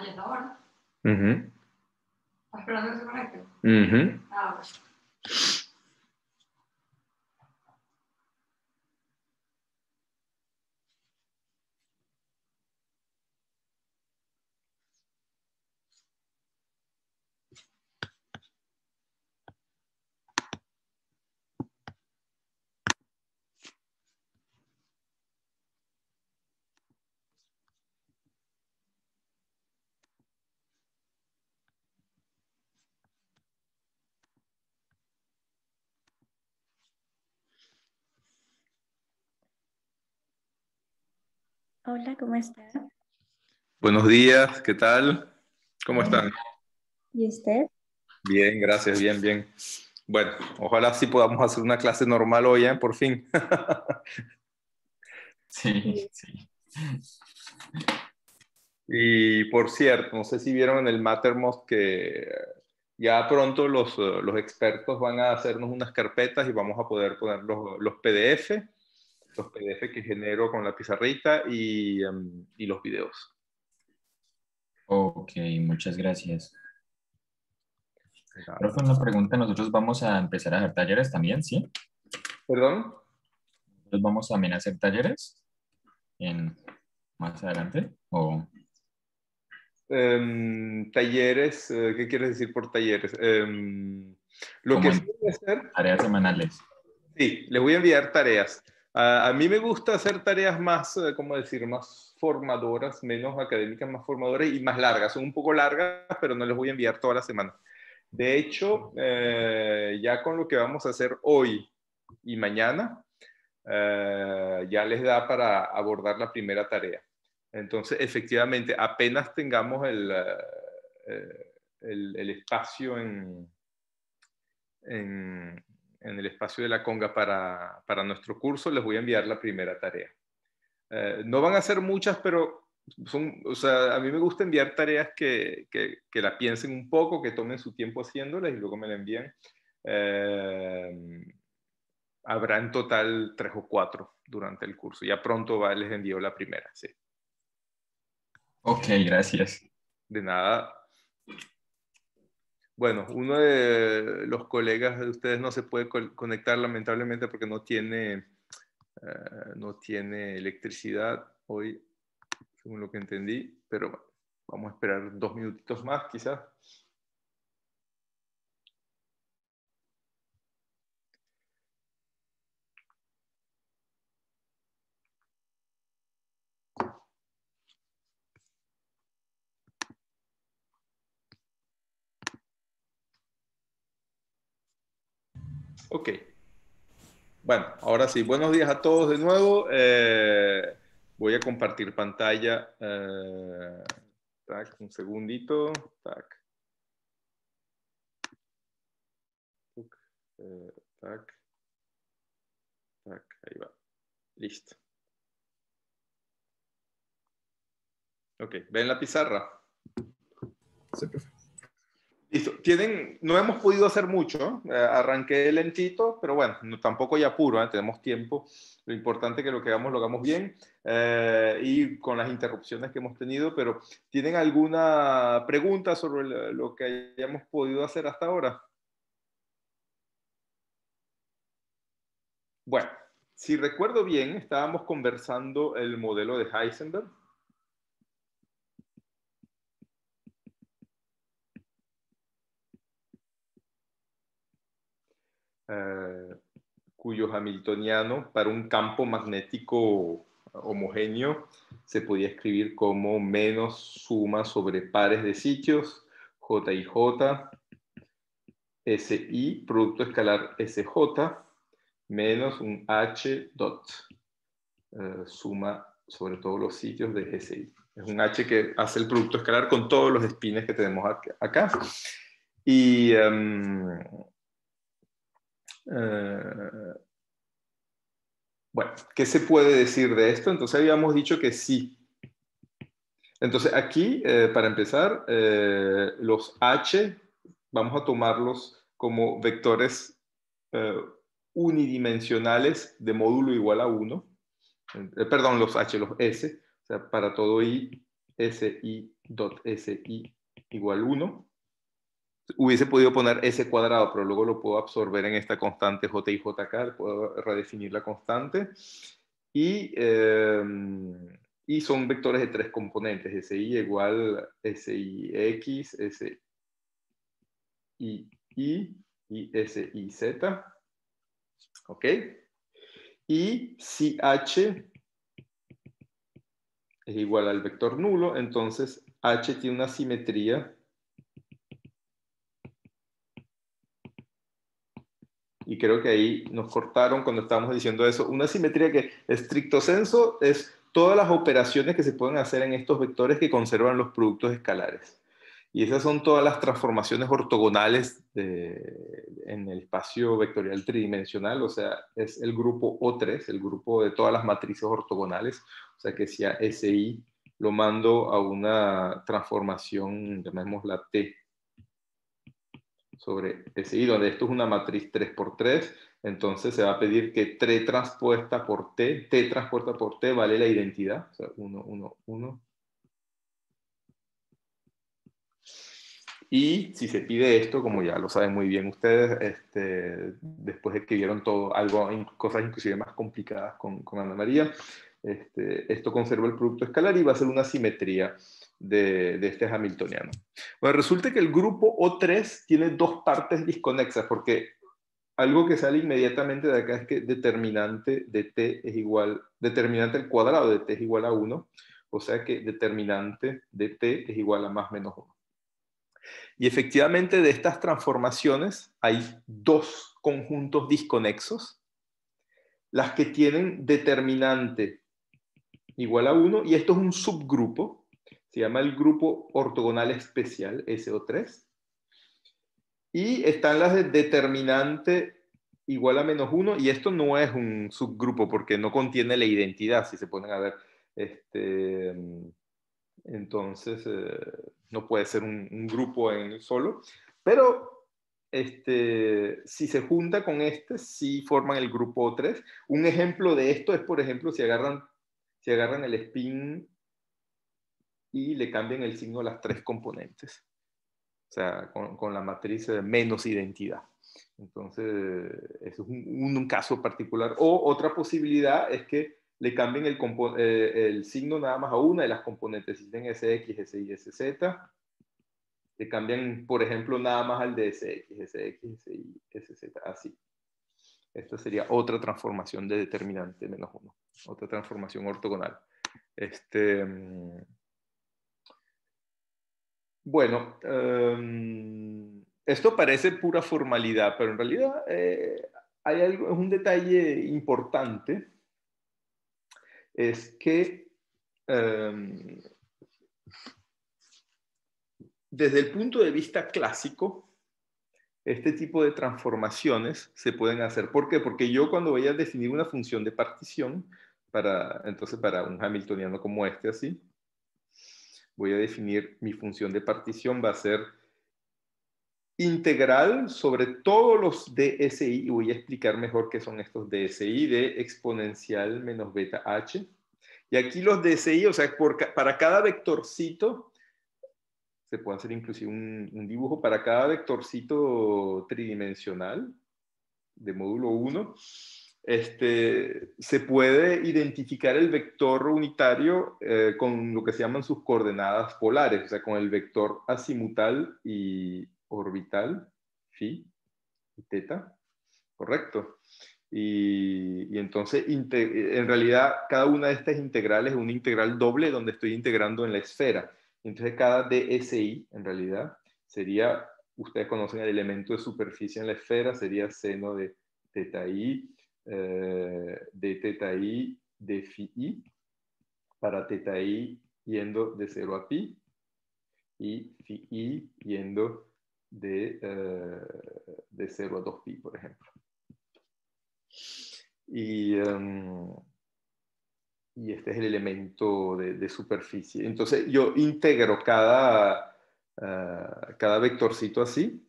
ya está ahora. Ujú. ¿Estás esperando que se conecte? Ujú. Bueno. Hola, ¿cómo está? Buenos días, ¿qué tal? ¿Cómo están? ¿Y usted? Bien, gracias, bien, bien. Bueno, ojalá sí podamos hacer una clase normal hoy, ¿eh? Por fin. Sí, sí. Y por cierto, no sé si vieron en el Mattermost que ya pronto los expertos van a hacernos unas carpetas y vamos a poder poner los PDF que genero con la pizarrita y los videos. Ok, muchas gracias. Profe, una pregunta, nosotros vamos a empezar a hacer talleres también, ¿sí? ¿Perdón? ¿Nosotros vamos también a hacer talleres más adelante? ¿O Talleres, ¿qué quieres decir por talleres? Lo como que sí en voy a hacer, tareas semanales? sí, les voy a enviar tareas. A mí me gusta hacer tareas más, ¿cómo decir? Más formadoras, menos académicas, más formadoras y más largas. Son un poco largas, pero no les voy a enviar toda la semana. De hecho, ya con lo que vamos a hacer hoy y mañana, ya les da para abordar la primera tarea. Entonces, efectivamente, apenas tengamos el espacio en el espacio de la conga para nuestro curso, les voy a enviar la primera tarea. No van a ser muchas, pero o sea, a mí me gusta enviar tareas que la piensen un poco, que tomen su tiempo haciéndolas y luego me la envían. Habrá en total 3 o 4 durante el curso. Ya pronto les envío la primera, sí. Ok, gracias. De nada. Bueno, uno de los colegas de ustedes no se puede conectar lamentablemente porque no tiene electricidad hoy, según lo que entendí, pero bueno, vamos a esperar 2 minutitos más quizás. Ok. Bueno, ahora sí, buenos días a todos de nuevo. Voy a compartir pantalla. Tac, un segundito. Tac. Tac. Tac, ahí va. Listo. Ok, ¿ven la pizarra? Sí, profe. Listo. No hemos podido hacer mucho, arranqué lentito, pero bueno, tampoco hay apuro, tenemos tiempo. Lo importante es que lo que hagamos lo hagamos bien y con las interrupciones que hemos tenido, pero ¿tienen alguna pregunta sobre lo que hayamos podido hacer hasta ahora? Bueno, si recuerdo bien, estábamos conversando el modelo de Heisenberg. Cuyo hamiltoniano para un campo magnético homogéneo se podía escribir como menos suma sobre pares de sitios, J y J, SI, producto escalar SJ, menos un H dot, suma sobre todos los sitios de SI. Es un H que hace el producto escalar con todos los espines que tenemos acá. Y bueno, ¿qué se puede decir de esto? Entonces habíamos dicho que sí. Entonces aquí, para empezar, los H, vamos a tomarlos como vectores unidimensionales de módulo igual a 1. Perdón, los H, los S. O sea, para todo I, S, I, dot si igual 1. Hubiese podido poner s cuadrado, pero luego lo puedo absorber en esta constante j y jk, puedo redefinir la constante. Y son vectores de 3 componentes, si igual six, si y siz. ¿Ok? Y si h es igual al vector nulo, entonces h tiene una simetría y creo que ahí nos cortaron cuando estábamos diciendo eso. Una simetría que, estricto sensu, es todas las operaciones que se pueden hacer en estos vectores que conservan los productos escalares. Y esas son todas las transformaciones ortogonales en el espacio vectorial tridimensional, o sea, es el grupo O3, el grupo de todas las matrices ortogonales, o sea que si a SI lo mando a una transformación, llamémosla T, sobre SI, donde esto es una matriz 3×3, entonces se va a pedir que T transpuesta por T vale la identidad, o sea, 1, 1, 1. Y si se pide esto, como ya lo saben muy bien ustedes, después de que vieron todo, cosas inclusive más complicadas con Ana María, esto conserva el producto escalar y va a ser una simetría de este hamiltoniano. Bueno, resulta que el grupo O3 tiene dos partes disconexas, porque algo que sale inmediatamente de acá es que determinante de T es igual, determinante al cuadrado de T es igual a 1, o sea que determinante de T es igual a más menos 1. Y efectivamente de estas transformaciones hay dos conjuntos disconexos, las que tienen determinante igual a 1, y esto es un subgrupo, se llama el grupo ortogonal especial, SO3, y están las de determinante igual a menos 1, y esto no es un subgrupo porque no contiene la identidad, si se ponen a ver, entonces no puede ser un grupo en solo, pero si se junta con sí forman el grupo O3. Un ejemplo de esto es, por ejemplo, si agarran el spin y le cambian el signo a las 3 componentes, o sea, con la matriz de menos identidad. Entonces, eso es un caso particular. O otra posibilidad es que le cambien el signo nada más a una de las componentes. Si tienen SX, SY, SZ, le cambian, por ejemplo, nada más al de SX, SY, SZ, así. Esta sería otra transformación de determinante menos 1. Otra transformación ortogonal. Bueno, esto parece pura formalidad, pero en realidad hay algo, es un detalle importante, es que desde el punto de vista clásico, este tipo de transformaciones se pueden hacer. ¿Por qué? Porque yo cuando voy a definir una función de partición, entonces para un hamiltoniano como este así, voy a definir mi función de partición, va a ser integral sobre todos los DSI, y voy a explicar mejor qué son estos DSI, de exponencial menos beta h. Y aquí los DSI, o sea, para cada vectorcito, se puede hacer inclusive un dibujo, para cada vectorcito tridimensional de módulo 1, se puede identificar el vector unitario con lo que se llaman sus coordenadas polares, o sea, con el vector azimutal y orbital, phi y teta, correcto. Y entonces, en realidad, cada una de estas integrales es una integral doble donde estoy integrando en la esfera. Entonces, cada DSI, en realidad, sería, ustedes conocen el elemento de superficie en la esfera, sería seno de teta i, de teta i, de phi i, para teta i yendo de 0 a pi, y phi i yendo de 0 a 2pi, por ejemplo. Y este es el elemento de superficie. Entonces yo integro cada vectorcito así,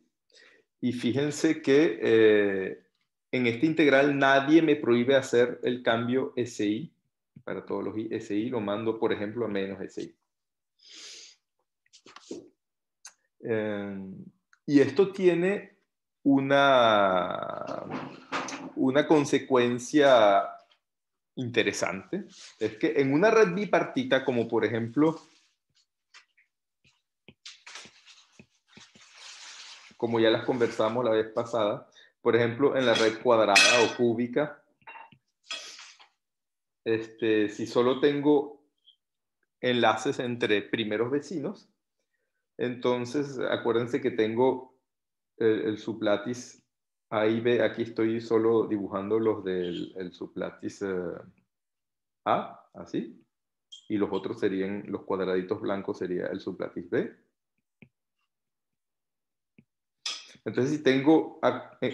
y fíjense que en esta integral nadie me prohíbe hacer el cambio SI. Para todos los SI lo mando, por ejemplo, a menos SI. Y esto tiene una consecuencia interesante. Es que en una red bipartita, como por ejemplo, como ya las conversamos la vez pasada, por ejemplo, en la red cuadrada o cúbica, si solo tengo enlaces entre primeros vecinos, entonces acuérdense que tengo el sublatis A y B. Aquí estoy solo dibujando los del sublatis A, así, y los otros serían, los cuadraditos blancos sería el sublatis B. Entonces, si tengo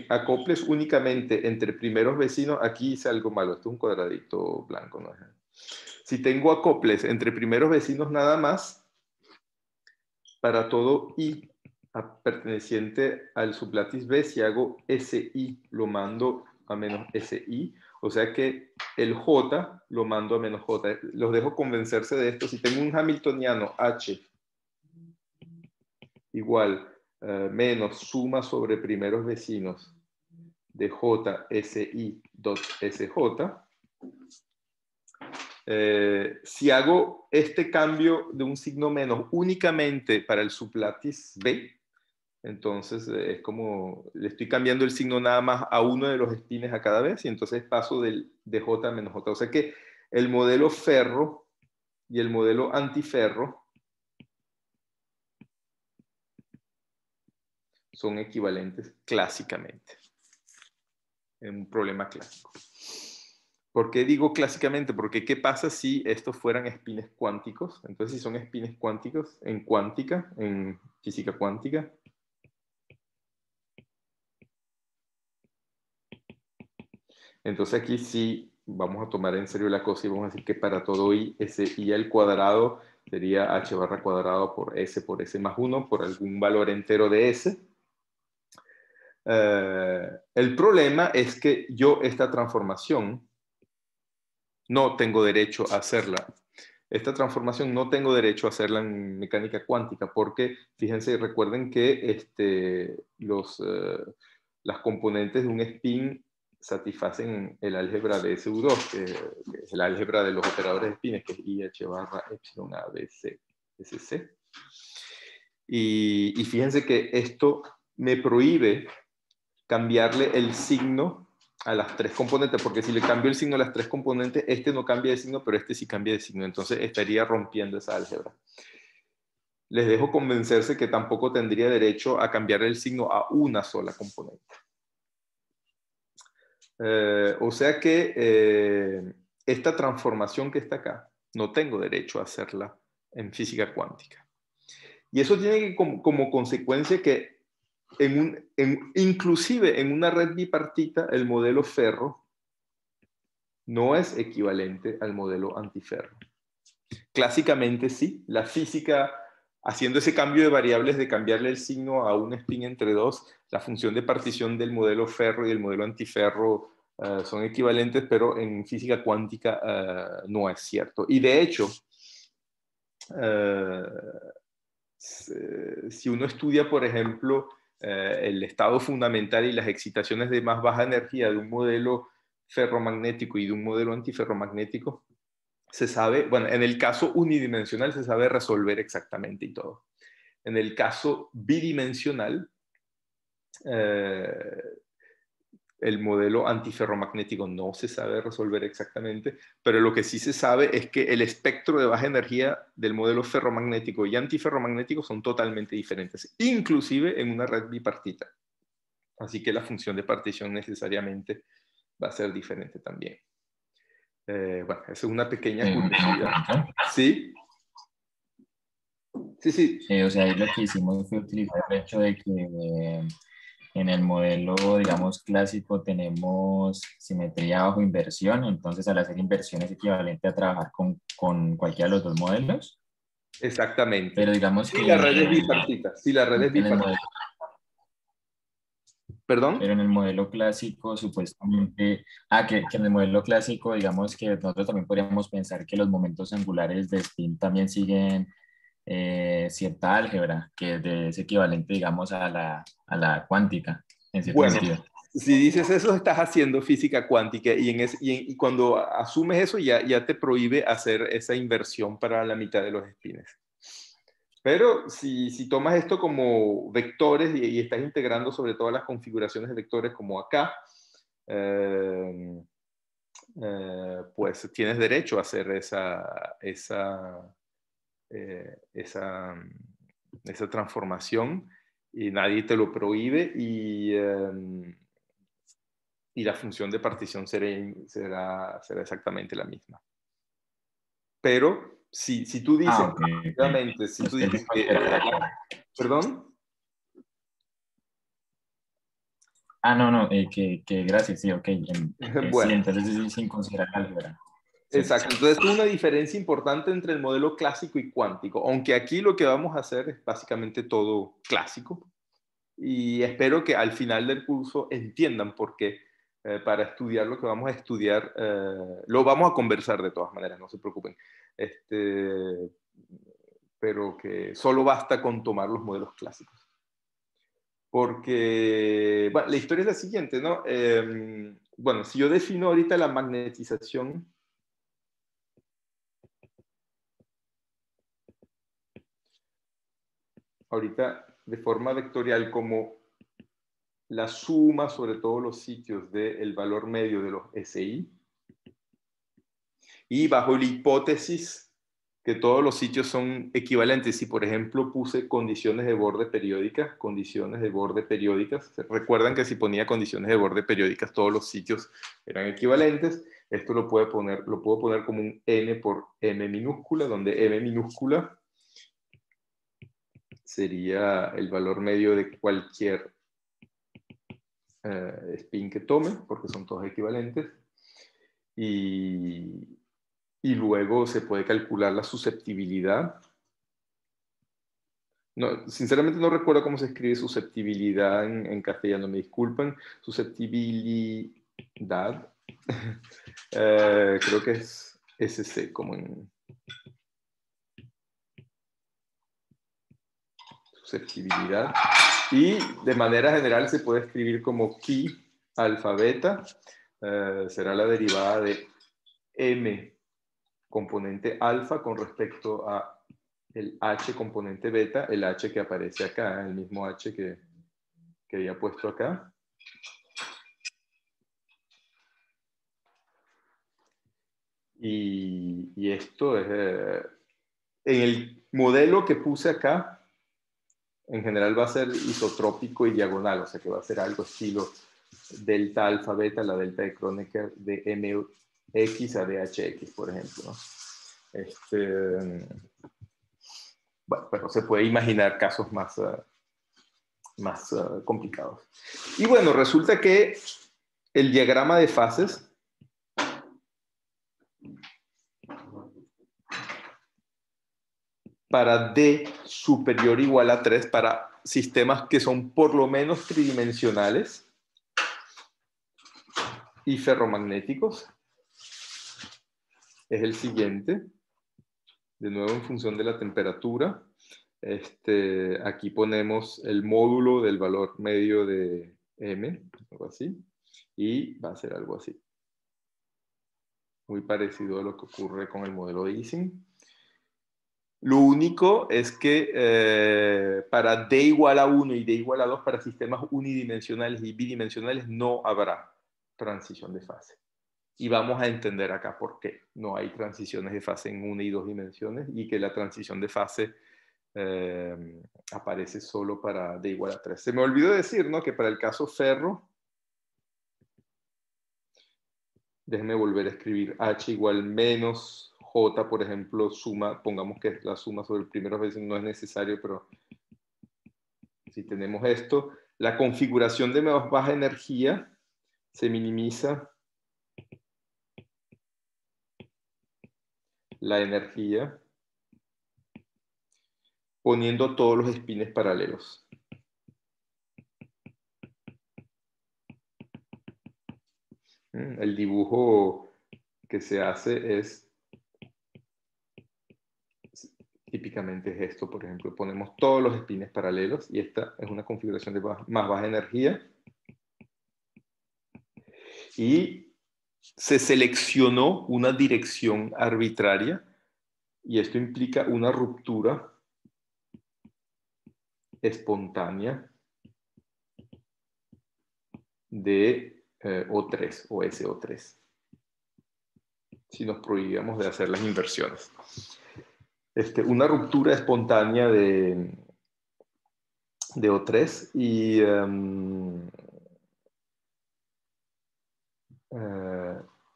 acoples únicamente entre primeros vecinos, aquí hice algo malo, esto es un cuadradito blanco, ¿no? Si tengo acoples entre primeros vecinos nada más, para todo I perteneciente al sublatis B, si hago SI, lo mando a menos SI, o sea que el J lo mando a menos J. Los dejo convencerse de esto. Si tengo un hamiltoniano H igual menos suma sobre primeros vecinos de J, SI, dot SJ, si hago este cambio de un signo menos únicamente para el sublatis B, entonces es como le estoy cambiando el signo nada más a uno de los espines a cada vez y entonces paso de J a menos J. O sea que el modelo ferro y el modelo antiferro son equivalentes clásicamente en un problema clásico. ¿Por qué digo clásicamente? Porque ¿qué pasa si estos fueran espines cuánticos? Entonces, si son espines cuánticos en cuántica, en física cuántica, entonces aquí sí vamos a tomar en serio la cosa y vamos a decir que para todo I, ese I al cuadrado sería H barra cuadrado por S más 1 por algún valor entero de S. El problema es que yo esta transformación no tengo derecho a hacerla. Esta transformación no tengo derecho a hacerla en mecánica cuántica porque, fíjense, recuerden que las componentes de un spin satisfacen el álgebra de SU2, que es el álgebra de los operadores de espines, que es IH barra epsilon A, B, C, SC. Y fíjense que esto me prohíbe cambiarle el signo a las tres componentes, porque si le cambio el signo a las tres componentes, este no cambia de signo, pero este sí cambia de signo, entonces estaría rompiendo esa álgebra. Les dejo convencerse que tampoco tendría derecho a cambiar el signo a una sola componente. O sea que esta transformación que está acá, no tengo derecho a hacerla en física cuántica. Y eso tiene como consecuencia que inclusive en una red bipartita, el modelo ferro no es equivalente al modelo antiferro. Clásicamente sí, la física, haciendo ese cambio de variables de cambiarle el signo a un spin entre dos, la función de partición del modelo ferro y el modelo antiferro son equivalentes, pero en física cuántica no es cierto. Y de hecho, si uno estudia, por ejemplo, el estado fundamental y las excitaciones de más baja energía de un modelo ferromagnético y de un modelo antiferromagnético, se sabe, bueno, en el caso unidimensional se sabe resolver exactamente y todo. En el caso bidimensional, el modelo antiferromagnético no se sabe resolver exactamente, pero lo que sí se sabe es que el espectro de baja energía del modelo ferromagnético y antiferromagnético son totalmente diferentes, inclusive en una red bipartita. Así que la función de partición necesariamente va a ser diferente también. Bueno, esa es una pequeña curiosidad. ¿Sí? Sí, sí. O sea, ahí lo que hicimos fue utilizar el hecho de que en el modelo, digamos, clásico tenemos simetría bajo inversión, entonces al hacer inversión es equivalente a trabajar con cualquiera de los dos modelos. Exactamente. Pero digamos sí, que la red es bipartita. Sí, la red es bipartita. ¿Perdón? Pero en el modelo clásico, supuestamente, que en el modelo clásico, digamos que nosotros también podríamos pensar que los momentos angulares de spin también siguen cierta álgebra, que es equivalente, digamos, a la cuántica, en cierto Bueno, sentido. si dices eso, estás haciendo física cuántica y cuando asumes eso ya te prohíbe hacer esa inversión para la mitad de los espines. Pero si tomas esto como vectores y estás integrando sobre todo las configuraciones de vectores como acá, pues tienes derecho a hacer esa transformación y nadie te lo prohíbe y la función de partición será exactamente la misma. Pero si tú dices, Ok. obviamente, si tú dices que, perdón. No, gracias, sí, ok. Sí, Bueno, entonces sí, sin considerar álgebra. Sí. exacto. Entonces, es una diferencia importante entre el modelo clásico y cuántico, aunque aquí lo que vamos a hacer es básicamente todo clásico. Y espero que al final del curso entiendan por qué, para estudiar lo que vamos a estudiar, lo vamos a conversar de todas maneras, no se preocupen. Pero que solo basta con tomar los modelos clásicos. Porque, bueno, la historia es la siguiente, ¿no? Bueno, si yo defino ahorita la magnetización, ahorita de forma vectorial como la suma sobre todos los sitios del valor medio de los SI, y bajo la hipótesis que todos los sitios son equivalentes. Si, por ejemplo, puse condiciones de borde periódicas, recuerdan que si ponía condiciones de borde periódicas, todos los sitios eran equivalentes. Esto lo puedo poner como un n por m minúscula, donde m minúscula sería el valor medio de cualquier spin que tome, porque son todos equivalentes. Y luego se puede calcular la susceptibilidad. No, sinceramente no recuerdo cómo se escribe susceptibilidad en castellano, me disculpan. Susceptibilidad. Creo que es SC, como en susceptibilidad. Y de manera general se puede escribir como chi alfa beta. Será la derivada de m componente alfa con respecto a el h componente beta, el h que aparece acá, el mismo h que había puesto acá. Y esto es, en el modelo que puse acá, en general va a ser isotrópico y diagonal, o sea que va a ser algo estilo delta alfa beta, la delta de Kronecker de mx a dhx, por ejemplo, ¿no? Bueno, pero se puede imaginar casos más complicados. Y bueno, resulta que el diagrama de fases para D superior o igual a 3 para sistemas que son por lo menos tridimensionales y ferromagnéticos es el siguiente. De nuevo, en función de la temperatura, aquí ponemos el módulo del valor medio de M, algo así, y va a ser algo así. Muy parecido a lo que ocurre con el modelo de Ising. Lo único es que para D igual a 1 y D igual a 2, para sistemas unidimensionales y bidimensionales, no habrá transición de fase. Y vamos a entender acá por qué no hay transiciones de fase en 1 y 2 dimensiones y que la transición de fase aparece solo para D igual a 3. Se me olvidó decir, ¿no?, que para el caso ferro, déjenme volver a escribir H igual menos J, por ejemplo, suma, pongamos que la suma sobre el primero veces no es necesario, pero si tenemos esto, la configuración de más baja energía se minimiza la energía poniendo todos los espines paralelos. El dibujo que se hace es, típicamente es esto, por ejemplo, ponemos todos los espines paralelos y esta es una configuración de más baja energía. Y se seleccionó una dirección arbitraria y esto implica una ruptura espontánea de O3 o SO3 si nos prohibíamos de hacer las inversiones. Una ruptura espontánea de O3 y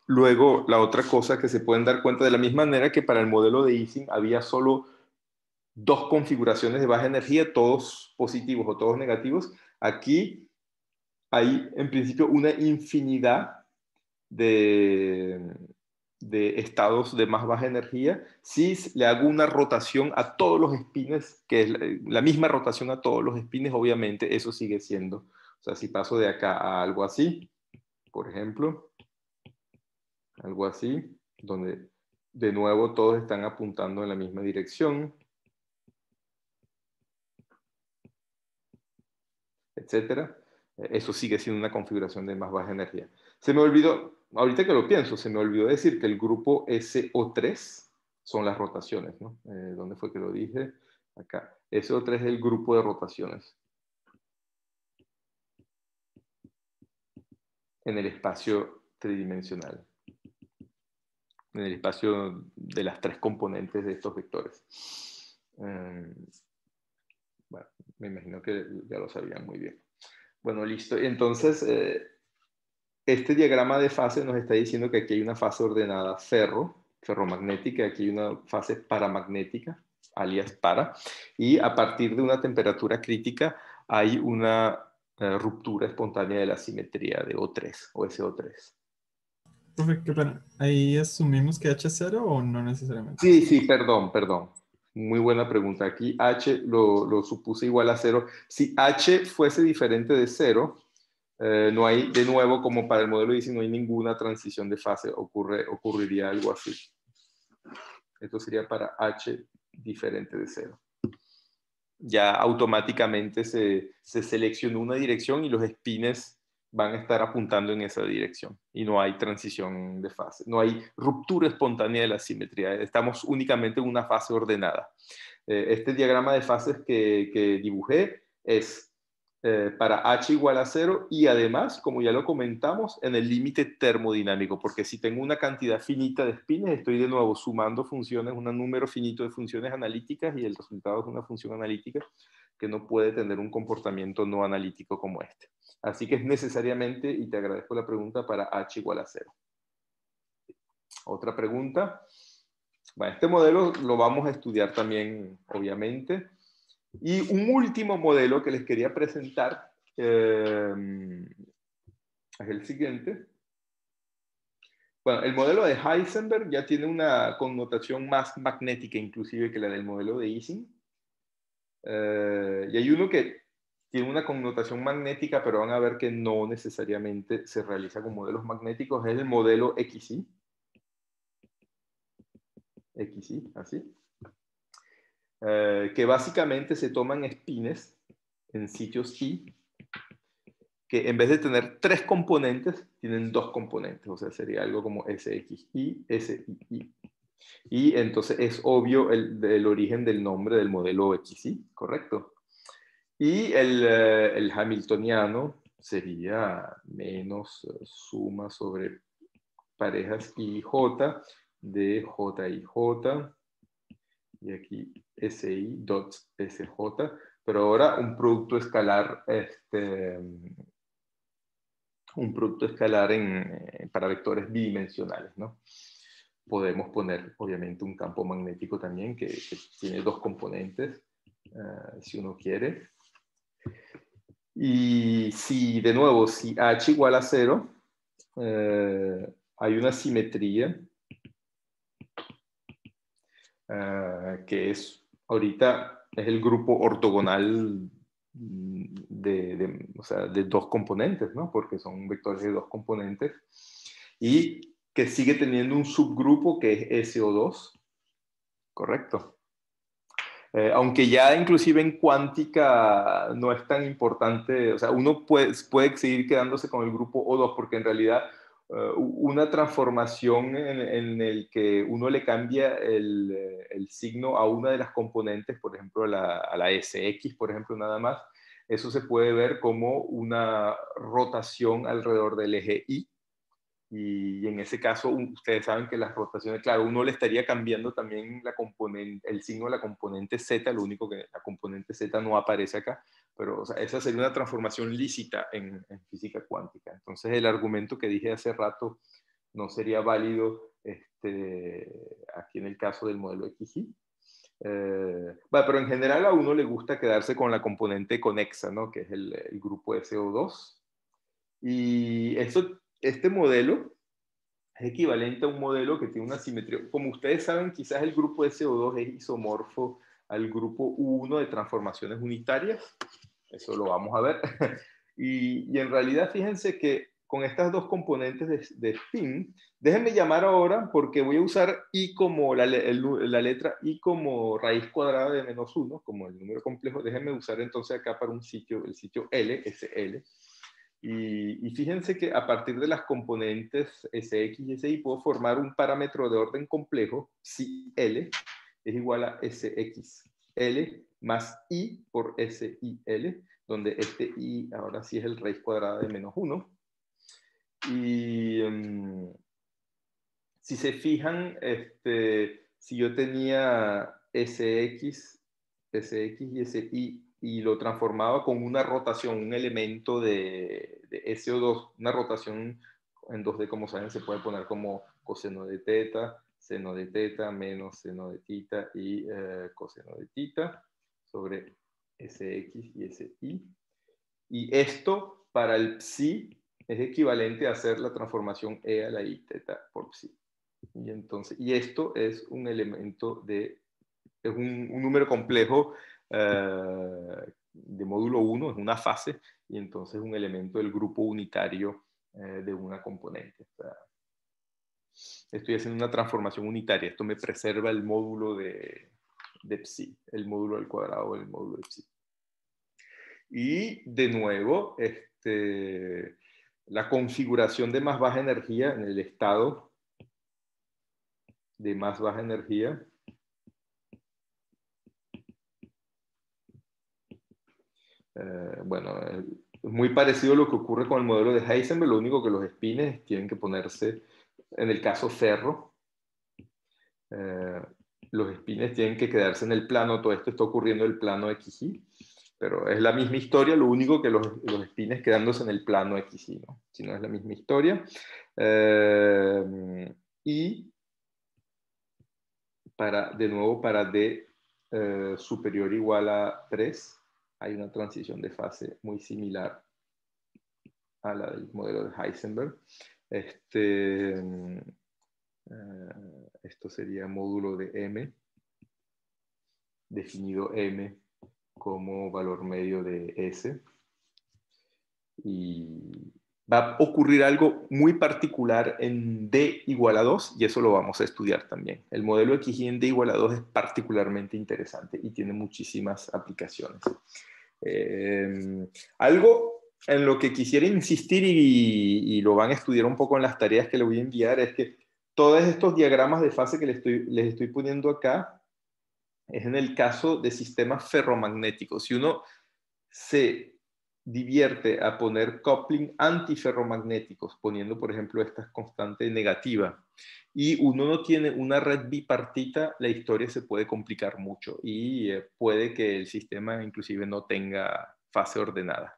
luego la otra cosa que se pueden dar cuenta, de la misma manera que para el modelo de Ising había solo dos configuraciones de baja energía, todos positivos o todos negativos, aquí hay en principio una infinidad de estados de más baja energía. Si le hago una rotación a todos los espines, que es la misma rotación a todos los espines, obviamente eso sigue siendo. O sea, si paso de acá a algo así, por ejemplo, algo así, donde de nuevo todos están apuntando en la misma dirección, etcétera. Eso sigue siendo una configuración de más baja energía. Se me olvidó, ahorita que lo pienso, se me olvidó decir que el grupo SO3 son las rotaciones, ¿no? ¿Dónde fue que lo dije? Acá. SO3 es el grupo de rotaciones en el espacio tridimensional, en el espacio de las tres componentes de estos vectores. Bueno, me imagino que ya lo sabían muy bien. Bueno, listo. Entonces, este diagrama de fase nos está diciendo que aquí hay una fase ordenada ferromagnética, aquí hay una fase paramagnética, alias para, y a partir de una temperatura crítica hay una ruptura espontánea de la simetría de O3 o SO3. Profe, qué pena. ¿Ahí asumimos que H es 0 o no necesariamente? Sí, perdón. Muy buena pregunta. Aquí H lo supuse igual a 0. Si H fuese diferente de 0, no hay, de nuevo, como para el modelo Ising, no hay ninguna transición de fase. Ocurriría algo así. Esto sería para H diferente de 0. Ya automáticamente se seleccionó una dirección y los espines van a estar apuntando en esa dirección y no hay transición de fase, no hay ruptura espontánea de la simetría, estamos únicamente en una fase ordenada. Este diagrama de fases que dibujé es para H igual a 0 y además, como ya lo comentamos, en el límite termodinámico, porque si tengo una cantidad finita de espines, estoy de nuevo sumando funciones, un número finito de funciones analíticas y el resultado es una función analítica que no puede tener un comportamiento no analítico como este. Así que es necesariamente, y te agradezco la pregunta, para H igual a 0. Otra pregunta. Bueno, este modelo lo vamos a estudiar también, obviamente. Y un último modelo que les quería presentar es el siguiente. Bueno, el modelo de Heisenberg ya tiene una connotación más magnética inclusive que la del modelo de Ising. Y hay uno que tiene una connotación magnética, pero van a ver que no necesariamente se realiza con modelos magnéticos, es el modelo XY. XY, así. Que básicamente se toman espines en sitios Y, que en vez de tener 3 componentes, tienen 2 componentes, o sea, sería algo como SXY, SIY. Y entonces es obvio el origen del nombre del modelo XY, ¿correcto? Y el hamiltoniano sería menos suma sobre parejas IJ de JIJ, y aquí SI dot SJ, pero ahora un producto escalar, para vectores bidimensionales, ¿no? Podemos poner, obviamente, un campo magnético también que tiene 2 componentes, si uno quiere. Y si, de nuevo, si H igual a 0, hay una simetría que es, ahorita, es el grupo ortogonal o sea, de 2 componentes, ¿no? Porque son vectores de 2 componentes. Y que sigue teniendo un subgrupo que es SO2, ¿correcto? Aunque ya inclusive en cuántica no es tan importante, o sea, uno puede seguir quedándose con el grupo O2 porque en realidad una transformación en el que uno le cambia el signo a una de las componentes, por ejemplo, a la SX, por ejemplo, nada más, eso se puede ver como una rotación alrededor del eje Y. Y en ese caso, ustedes saben que las rotaciones, claro, uno le estaría cambiando también el signo de la componente Z, lo único que la componente Z no aparece acá, pero o sea, esa sería una transformación lícita en física cuántica. Entonces, el argumento que dije hace rato no sería válido aquí en el caso del modelo XY. Bueno, pero en general a uno le gusta quedarse con la componente conexa, ¿no? Que es el grupo SO2. Y este modelo es equivalente a un modelo que tiene una simetría. Como ustedes saben, quizás el grupo SO2 es isomorfo al grupo U1 de transformaciones unitarias. Eso lo vamos a ver. Y en realidad, fíjense que con estas dos componentes de spin, déjenme llamar ahora porque voy a usar I como la letra I como raíz cuadrada de -1, como el número complejo. Déjenme usar entonces acá para el sitio L, SL. Y fíjense que a partir de las componentes SX y SY puedo formar un parámetro de orden complejo, si L es igual a SXL más I por SIL, donde este I ahora sí es el raíz cuadrada de -1. Y si se fijan, si yo tenía SX y SI y lo transformaba con una rotación, un elemento de SO2, una rotación en 2D, como saben, se puede poner como coseno de teta, seno de teta, menos seno de tita y coseno de tita sobre SX y SI. Y esto para el psi es equivalente a hacer la transformación E a la I teta por psi. Y esto es un elemento es un número complejo de módulo 1, es una fase, y entonces es un elemento del grupo unitario de una componente. O sea, estoy haciendo una transformación unitaria. Esto me preserva el módulo de psi, el módulo al cuadrado del módulo de psi. Y de nuevo, la configuración de más baja energía en el estado de más baja energía bueno, es muy parecido a lo que ocurre con el modelo de Heisenberg, lo único que los espines tienen que ponerse, en el caso ferro, los espines tienen que quedarse en el plano, todo esto está ocurriendo en el plano XY, pero es la misma historia, lo único que los espines quedándose en el plano XY, ¿no? Si no es la misma historia. Y de nuevo, para D superior o igual a 3, hay una transición de fase muy similar a la del modelo de Heisenberg. Esto sería módulo de M, definido M como valor medio de S. Y va a ocurrir algo muy particular en D igual a 2, y eso lo vamos a estudiar también. El modelo XY en D igual a 2 es particularmente interesante y tiene muchísimas aplicaciones. Algo en lo que quisiera insistir y lo van a estudiar un poco en las tareas que le voy a enviar es que todos estos diagramas de fase que les estoy poniendo acá es en el caso de sistemas ferromagnéticos. Si uno se divierte a poner coupling antiferromagnéticos, poniendo por ejemplo esta constante negativa, y uno no tiene una red bipartita, la historia se puede complicar mucho y puede que el sistema inclusive no tenga fase ordenada.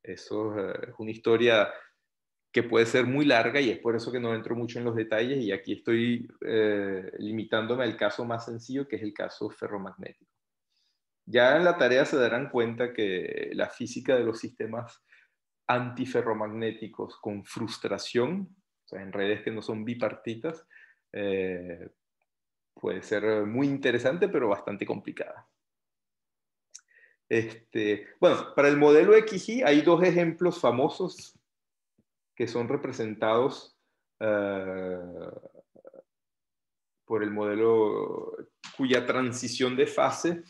Eso es una historia que puede ser muy larga y es por eso que no entro mucho en los detalles, y aquí estoy limitándome al caso más sencillo, que es el caso ferromagnético. Ya en la tarea se darán cuenta que la física de los sistemas antiferromagnéticos con frustración, o sea, en redes que no son bipartitas, puede ser muy interesante, pero bastante complicada. Bueno, para el modelo XY hay dos ejemplos famosos que son representados por el modelo cuya transición de fase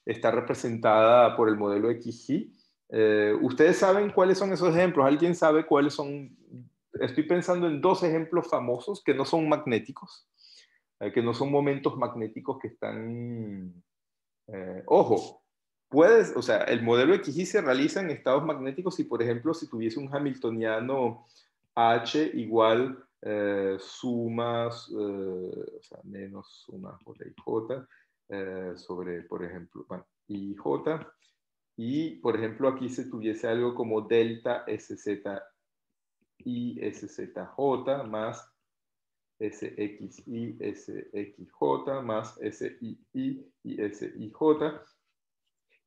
está representada por el modelo XY. ¿Ustedes saben cuáles son esos ejemplos? ¿Alguien sabe cuáles son? Estoy pensando en dos ejemplos famosos que no son magnéticos, que no son momentos magnéticos que están... ojo, o sea, el modelo XY se realiza en estados magnéticos y, por ejemplo, si tuviese un hamiltoniano H igual sumas, o sea, menos suma J y J sobre, por ejemplo, bueno, y J, y, por ejemplo, aquí se tuviese algo como delta SZ y SZJ más SXY, SXJ más SII y SIJ.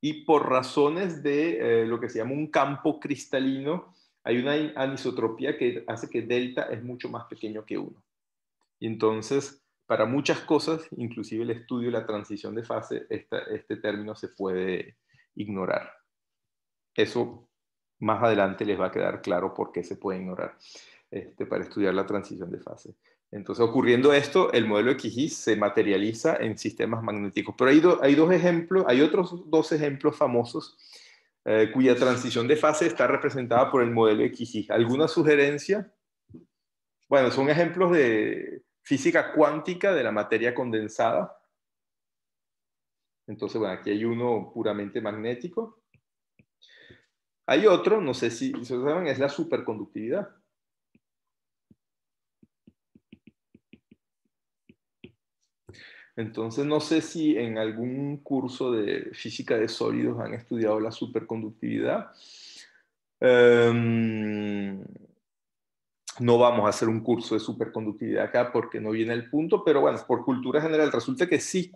Y por razones de lo que se llama un campo cristalino, hay una anisotropía que hace que delta es mucho más pequeño que 1. Y entonces, para muchas cosas, inclusive el estudio de la transición de fase, este término se puede ignorar. Eso más adelante les va a quedar claro por qué se puede ignorar para estudiar la transición de fase. Entonces, ocurriendo esto, el modelo XY se materializa en sistemas magnéticos. Pero hay dos ejemplos, hay otros dos ejemplos famosos cuya transición de fase está representada por el modelo XY. ¿Alguna sugerencia? Bueno, son ejemplos de física cuántica de la materia condensada. Entonces, bueno, aquí hay uno puramente magnético. Hay otro, no sé si se saben, es la superconductividad. Entonces, no sé si en algún curso de física de sólidos han estudiado la superconductividad. No vamos a hacer un curso de superconductividad acá porque no viene el punto, pero bueno, por cultura general, resulta que sí,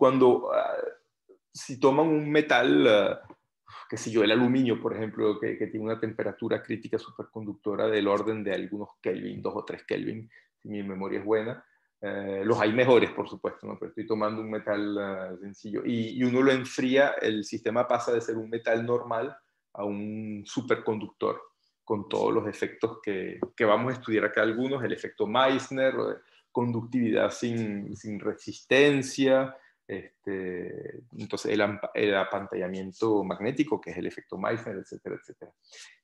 si toman un metal, qué sé yo, el aluminio, por ejemplo, que tiene una temperatura crítica superconductora del orden de algunos Kelvin, 2 o 3 Kelvin, si mi memoria es buena. Los hay mejores, por supuesto, ¿no? Pero estoy tomando un metal sencillo. Y uno lo enfría, el sistema pasa de ser un metal normal a un superconductor, con todos los efectos que vamos a estudiar acá algunos, el efecto Meissner, conductividad sin resistencia, entonces el apantallamiento magnético, que es el efecto Meissner, etcétera, etcétera.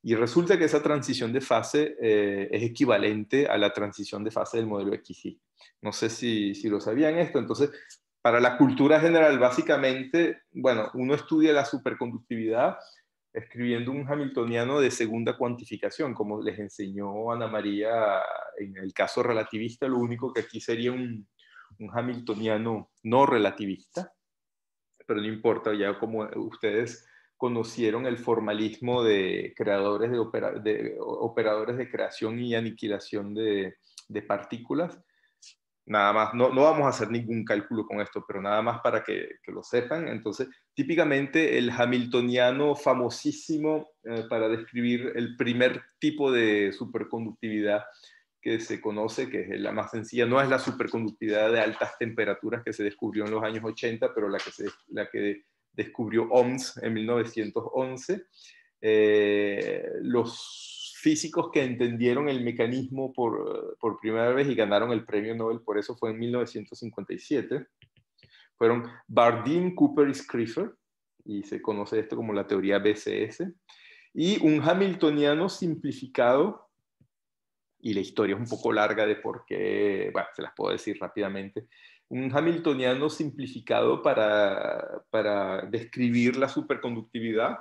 Y resulta que esa transición de fase es equivalente a la transición de fase del modelo XY. No sé si lo sabían esto. Entonces, para la cultura general, básicamente, bueno, uno estudia la superconductividad escribiendo un hamiltoniano de segunda cuantificación, como les enseñó Ana María en el caso relativista. Lo único que aquí sería un hamiltoniano no relativista, pero no importa, ya como ustedes conocieron el formalismo de creadores de operadores de creación y aniquilación de partículas. Nada más, no vamos a hacer ningún cálculo con esto, pero nada más para que lo sepan. Entonces, típicamente el hamiltoniano famosísimo para describir el primer tipo de superconductividad que se conoce, que es la más sencilla, no es la superconductividad de altas temperaturas que se descubrió en los años 80, pero la que descubrió Ohms en 1911. Los físicos que entendieron el mecanismo por primera vez y ganaron el premio Nobel por eso fue en 1957. Fueron Bardeen, Cooper y Schrieffer, y se conoce esto como la teoría BCS, y un hamiltoniano simplificado, y la historia es un poco larga de por qué, bueno, se las puedo decir rápidamente, un hamiltoniano simplificado para describir la superconductividad.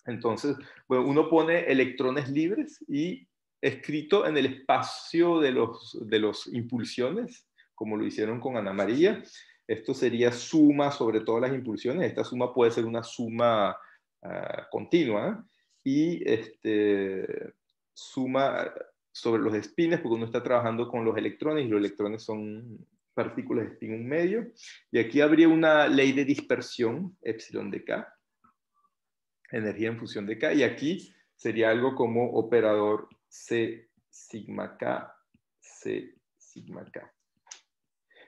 Entonces, bueno, uno pone electrones libres y escrito en el espacio de los impulsiones, como lo hicieron con Ana María. Esto sería suma sobre todas las impulsiones. Esta suma puede ser una suma continua, y suma sobre los espines, porque uno está trabajando con los electrones, y los electrones son partículas de espín 1 medio. Y aquí habría una ley de dispersión, epsilon de K, energía en función de K, y aquí sería algo como operador C sigma K, C sigma K.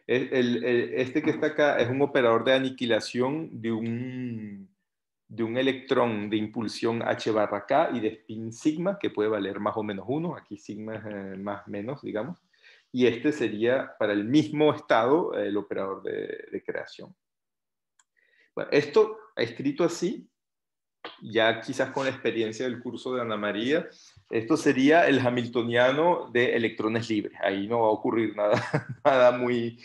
Este que está acá es un operador de aniquilación de un electrón de impulsión H barra K y de spin sigma, que puede valer más o menos 1, aquí sigma es más menos, digamos, y este sería para el mismo estado el operador de creación. Bueno, esto escrito así, ya quizás con la experiencia del curso de Ana María, esto sería el hamiltoniano de electrones libres. Ahí no va a ocurrir nada, nada muy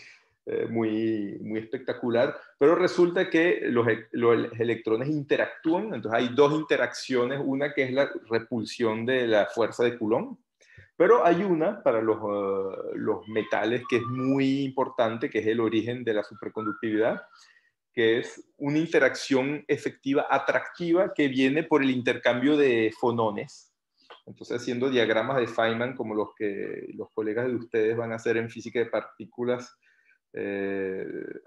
espectacular, pero resulta que los electrones interactúan, entonces hay dos interacciones, una que es la repulsión de la fuerza de Coulomb, pero hay una para los metales que es muy importante, que es el origen de la superconductividad, que es una interacción efectiva atractiva que viene por el intercambio de fonones. Entonces, haciendo diagramas de Feynman, como los que los colegas de ustedes van a hacer en física de partículas,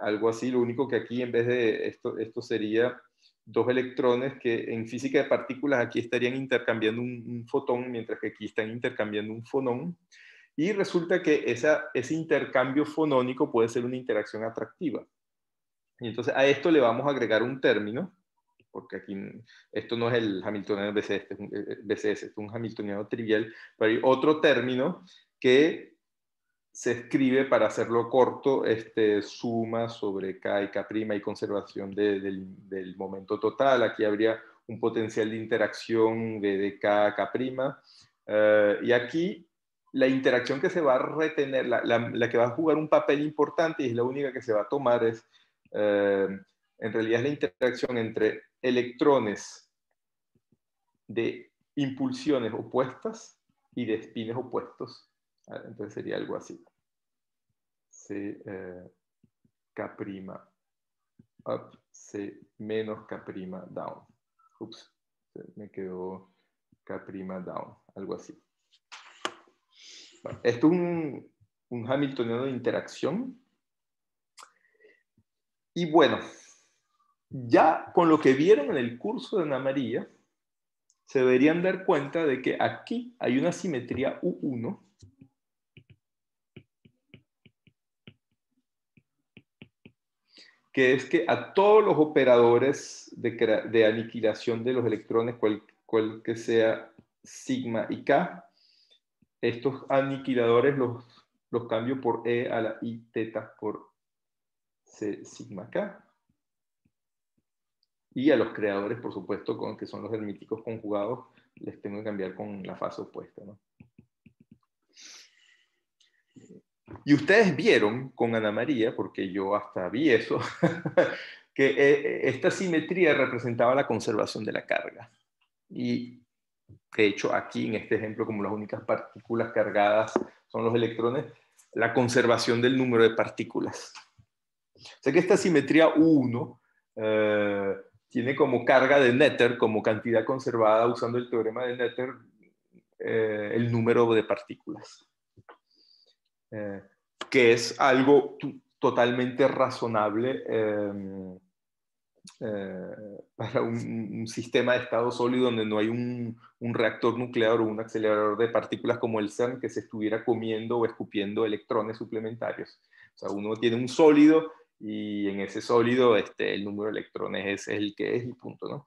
algo así, lo único que aquí en vez de esto sería dos electrones que en física de partículas aquí estarían intercambiando un fotón, mientras que aquí están intercambiando un fonón. Y resulta que ese intercambio fonónico puede ser una interacción atractiva. Y entonces a esto le vamos a agregar un término, porque aquí esto no es el hamiltoniano BCS, esto es un hamiltoniano trivial, pero hay otro término que se escribe, para hacerlo corto, suma sobre K y K' y conservación del momento total. Aquí habría un potencial de interacción de K a K'. Y aquí la interacción que se va a retener, la que va a jugar un papel importante y es la única que se va a tomar es, en realidad es la interacción entre electrones de impulsiones opuestas y de espines opuestos. Entonces sería algo así. C K' up, C menos K' down. Ups, me quedó K' down, algo así. Bueno, esto es un hamiltoniano de interacción. Y bueno, ya con lo que vieron en el curso de Ana María, se deberían dar cuenta de que aquí hay una simetría U1 que es que a todos los operadores de aniquilación de los electrones, cual que sea sigma y K, estos aniquiladores los cambio por E a la I teta por C sigma K. Y a los creadores, por supuesto, que son los hermíticos conjugados, les tengo que cambiar con la fase opuesta, ¿no? Y ustedes vieron con Ana María, porque yo hasta vi eso, que esta simetría representaba la conservación de la carga. Y de hecho aquí en este ejemplo, como las únicas partículas cargadas son los electrones, la conservación del número de partículas. O sea que esta simetría U1 tiene como carga de Noether, como cantidad conservada usando el teorema de Noether, el número de partículas. Que es algo totalmente razonable para un sistema de estado sólido donde no hay un reactor nuclear o un acelerador de partículas como el CERN que se estuviera comiendo o escupiendo electrones suplementarios. O sea, uno tiene un sólido y en ese sólido el número de electrones es el que es y punto, ¿no?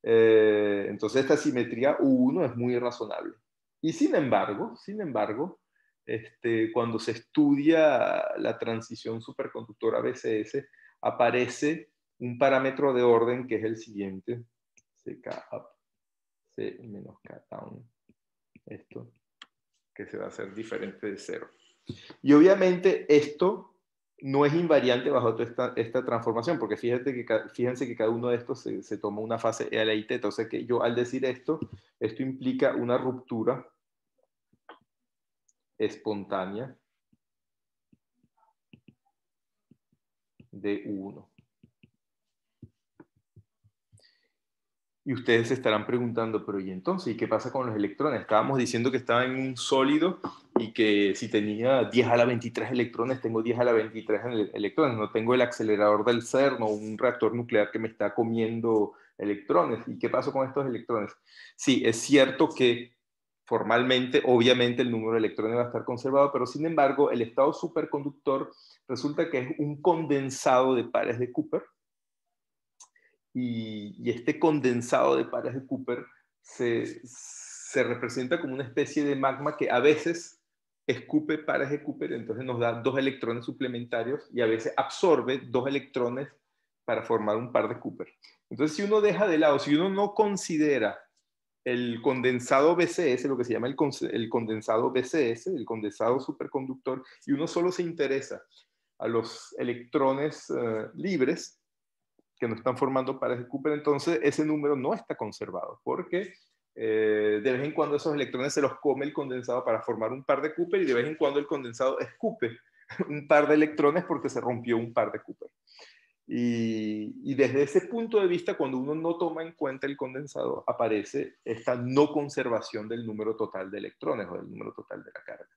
Entonces esta simetría U1 es muy razonable. Y sin embargo, cuando se estudia la transición superconductora BCS, aparece un parámetro de orden que es el siguiente, CK up, C menos K down, esto, que se va a hacer diferente de 0. Y obviamente esto no es invariante bajo toda esta transformación, porque fíjense que cada uno de estos se toma una fase E a la I teta, o sea que yo al decir esto implica una ruptura espontánea de U1. Y ustedes se estarán preguntando, pero ¿y entonces? ¿Y qué pasa con los electrones? Estábamos diciendo que estaba en un sólido y que si tenía 10 a la 23 electrones, tengo 10 a la 23 electrones. No tengo el acelerador del CERN o un reactor nuclear que me está comiendo electrones. ¿Y qué pasó con estos electrones? Sí, es cierto que formalmente, obviamente, el número de electrones va a estar conservado, pero sin embargo, el estado superconductor resulta que es un condensado de pares de Cooper. Y este condensado de pares de Cooper se representa como una especie de magma que a veces escupe pares de Cooper, entonces nos da 2 electrones suplementarios y a veces absorbe 2 electrones para formar un par de Cooper. Entonces, si uno deja de lado, si uno no considera el condensado BCS, lo que se llama el condensado BCS, el condensado superconductor, y uno solo se interesa a los electrones libres que no están formando pares de Cooper, entonces ese número no está conservado, porque de vez en cuando esos electrones se los come el condensado para formar un par de Cooper, y de vez en cuando el condensado escupe un par de electrones porque se rompió un par de Cooper. Y desde ese punto de vista, cuando uno no toma en cuenta el condensado, aparece esta no conservación del número total de electrones o del número total de la carga.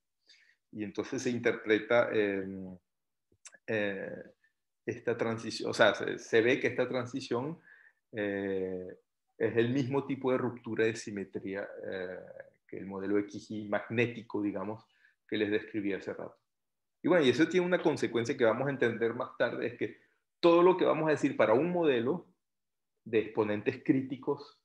Y entonces se interpreta esta transición, o sea, se ve que esta transición es el mismo tipo de ruptura de simetría que el modelo XY magnético, digamos, que les describí hace rato. Y bueno, y eso tiene una consecuencia que vamos a entender más tarde, es que todo lo que vamos a decir para un modelo de exponentes críticos,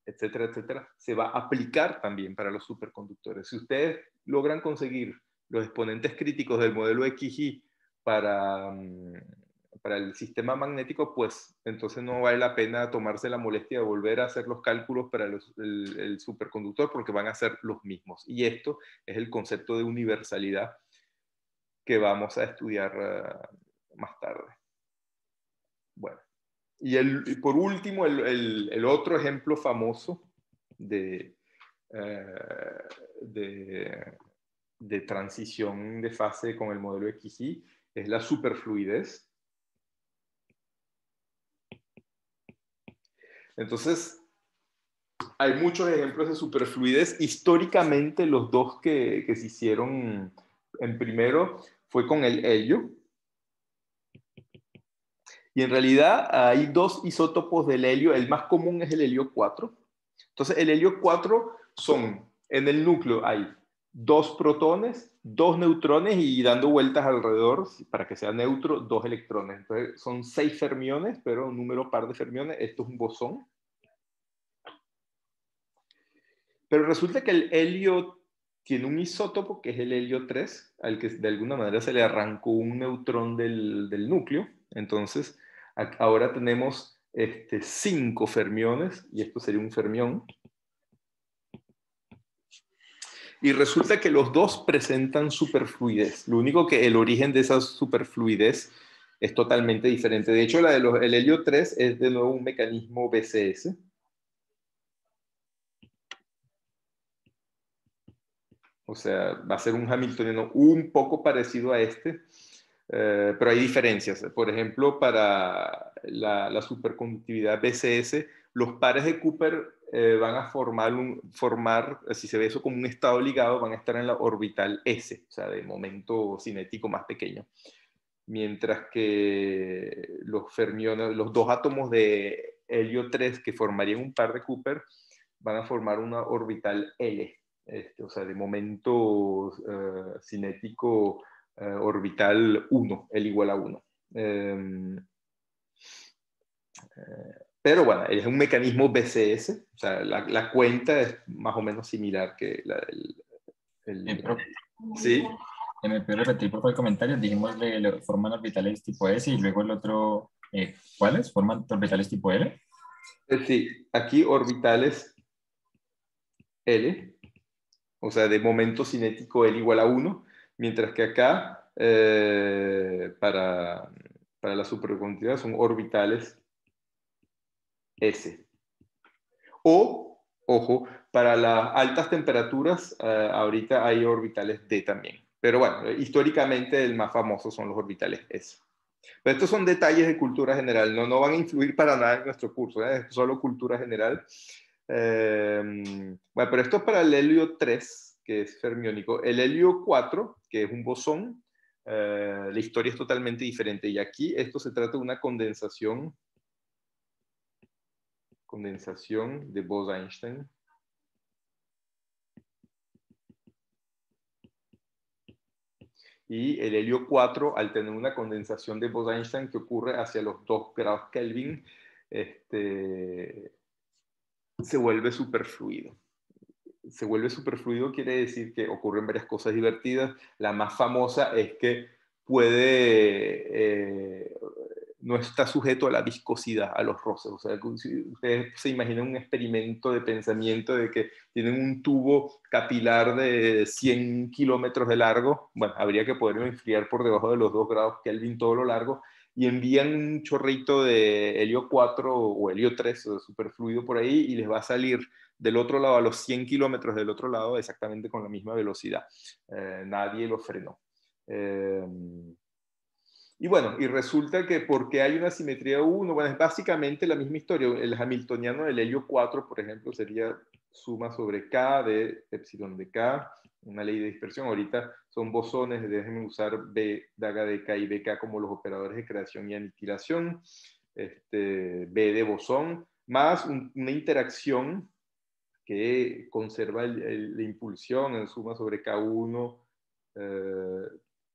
etcétera, etcétera, se va a aplicar también para los superconductores. Si ustedes logran conseguir los exponentes críticos del modelo XY para el sistema magnético, pues entonces no vale la pena tomarse la molestia de volver a hacer los cálculos para el superconductor, porque van a ser los mismos. Y esto es el concepto de universalidad que vamos a estudiar más tarde. Bueno, y por último, el otro ejemplo famoso de transición de fase con el modelo XY es la superfluidez. Entonces, hay muchos ejemplos de superfluidez. Históricamente, los dos que se hicieron en primero fue con el helio. Y en realidad hay dos isótopos del helio. El más común es el helio 4. Entonces, el helio 4 en el núcleo hay 2 protones, 2 neutrones y dando vueltas alrededor, para que sea neutro, 2 electrones. Entonces, son 6 fermiones, pero un número par de fermiones. Esto es un bosón. Pero resulta que el helio tiene un isótopo, que es el helio 3, al que de alguna manera se le arrancó un neutrón del núcleo. Entonces, ahora tenemos 5 fermiones, y esto sería un fermión. Y resulta que los dos presentan superfluidez. Lo único que el origen de esa superfluidez es totalmente diferente. De hecho, el helio 3 es de nuevo un mecanismo BCS. O sea, va a ser un hamiltoniano un poco parecido a este, pero hay diferencias. Por ejemplo, para la superconductividad BCS, los pares de Cooper van a formar, si se ve eso como un estado ligado, van a estar en la orbital S, o sea, de momento cinético más pequeño. Mientras que los fermiones, los dos átomos de helio 3 que formarían un par de Cooper, van a formar una orbital L. O sea, de momento cinético orbital 1, L igual a 1. Pero bueno, es un mecanismo BCS, o sea, la cuenta es más o menos similar que ¿Sí? ¿Me puede repetir por favor el comentario? Dijimos forman orbitales tipo S y luego el otro, ¿cuáles? ¿Forman orbitales tipo L? Sí, aquí orbitales L, o sea, de momento cinético L igual a 1, mientras que acá, para la superconductividad, son orbitales S. O, ojo, para las altas temperaturas, ahorita hay orbitales D también. Pero bueno, históricamente el más famoso son los orbitales S. Pero estos son detalles de cultura general, no van a influir para nada en nuestro curso, es solo cultura general. Bueno, pero esto es para el helio 3, que es fermiónico. El helio 4, que es un bosón, la historia es totalmente diferente. Y aquí esto se trata de una condensación de Bose-Einstein. Y el helio 4, al tener una condensación de Bose-Einstein que ocurre hacia los 2 grados Kelvin, se vuelve superfluido. Se vuelve superfluido quiere decir que ocurren varias cosas divertidas. La más famosa es que no está sujeto a la viscosidad, a los roces. O sea, si ustedes se imaginan un experimento de pensamiento de que tienen un tubo capilar de 100 kilómetros de largo, bueno, habría que poderlo enfriar por debajo de los 2 grados Kelvin todo lo largo, y envían un chorrito de helio 4 o helio 3, o superfluido por ahí, y les va a salir del otro lado, a los 100 kilómetros del otro lado, exactamente con la misma velocidad. Nadie lo frenó. Y bueno, y resulta que porque hay una simetría 1, bueno, es básicamente la misma historia. El hamiltoniano del helio 4, por ejemplo, sería suma sobre K de epsilon de K, una ley de dispersión. Ahorita son bosones, déjenme usar B daga de K y BK como los operadores de creación y aniquilación. B de bosón, más una interacción que conserva la impulsión en suma sobre K1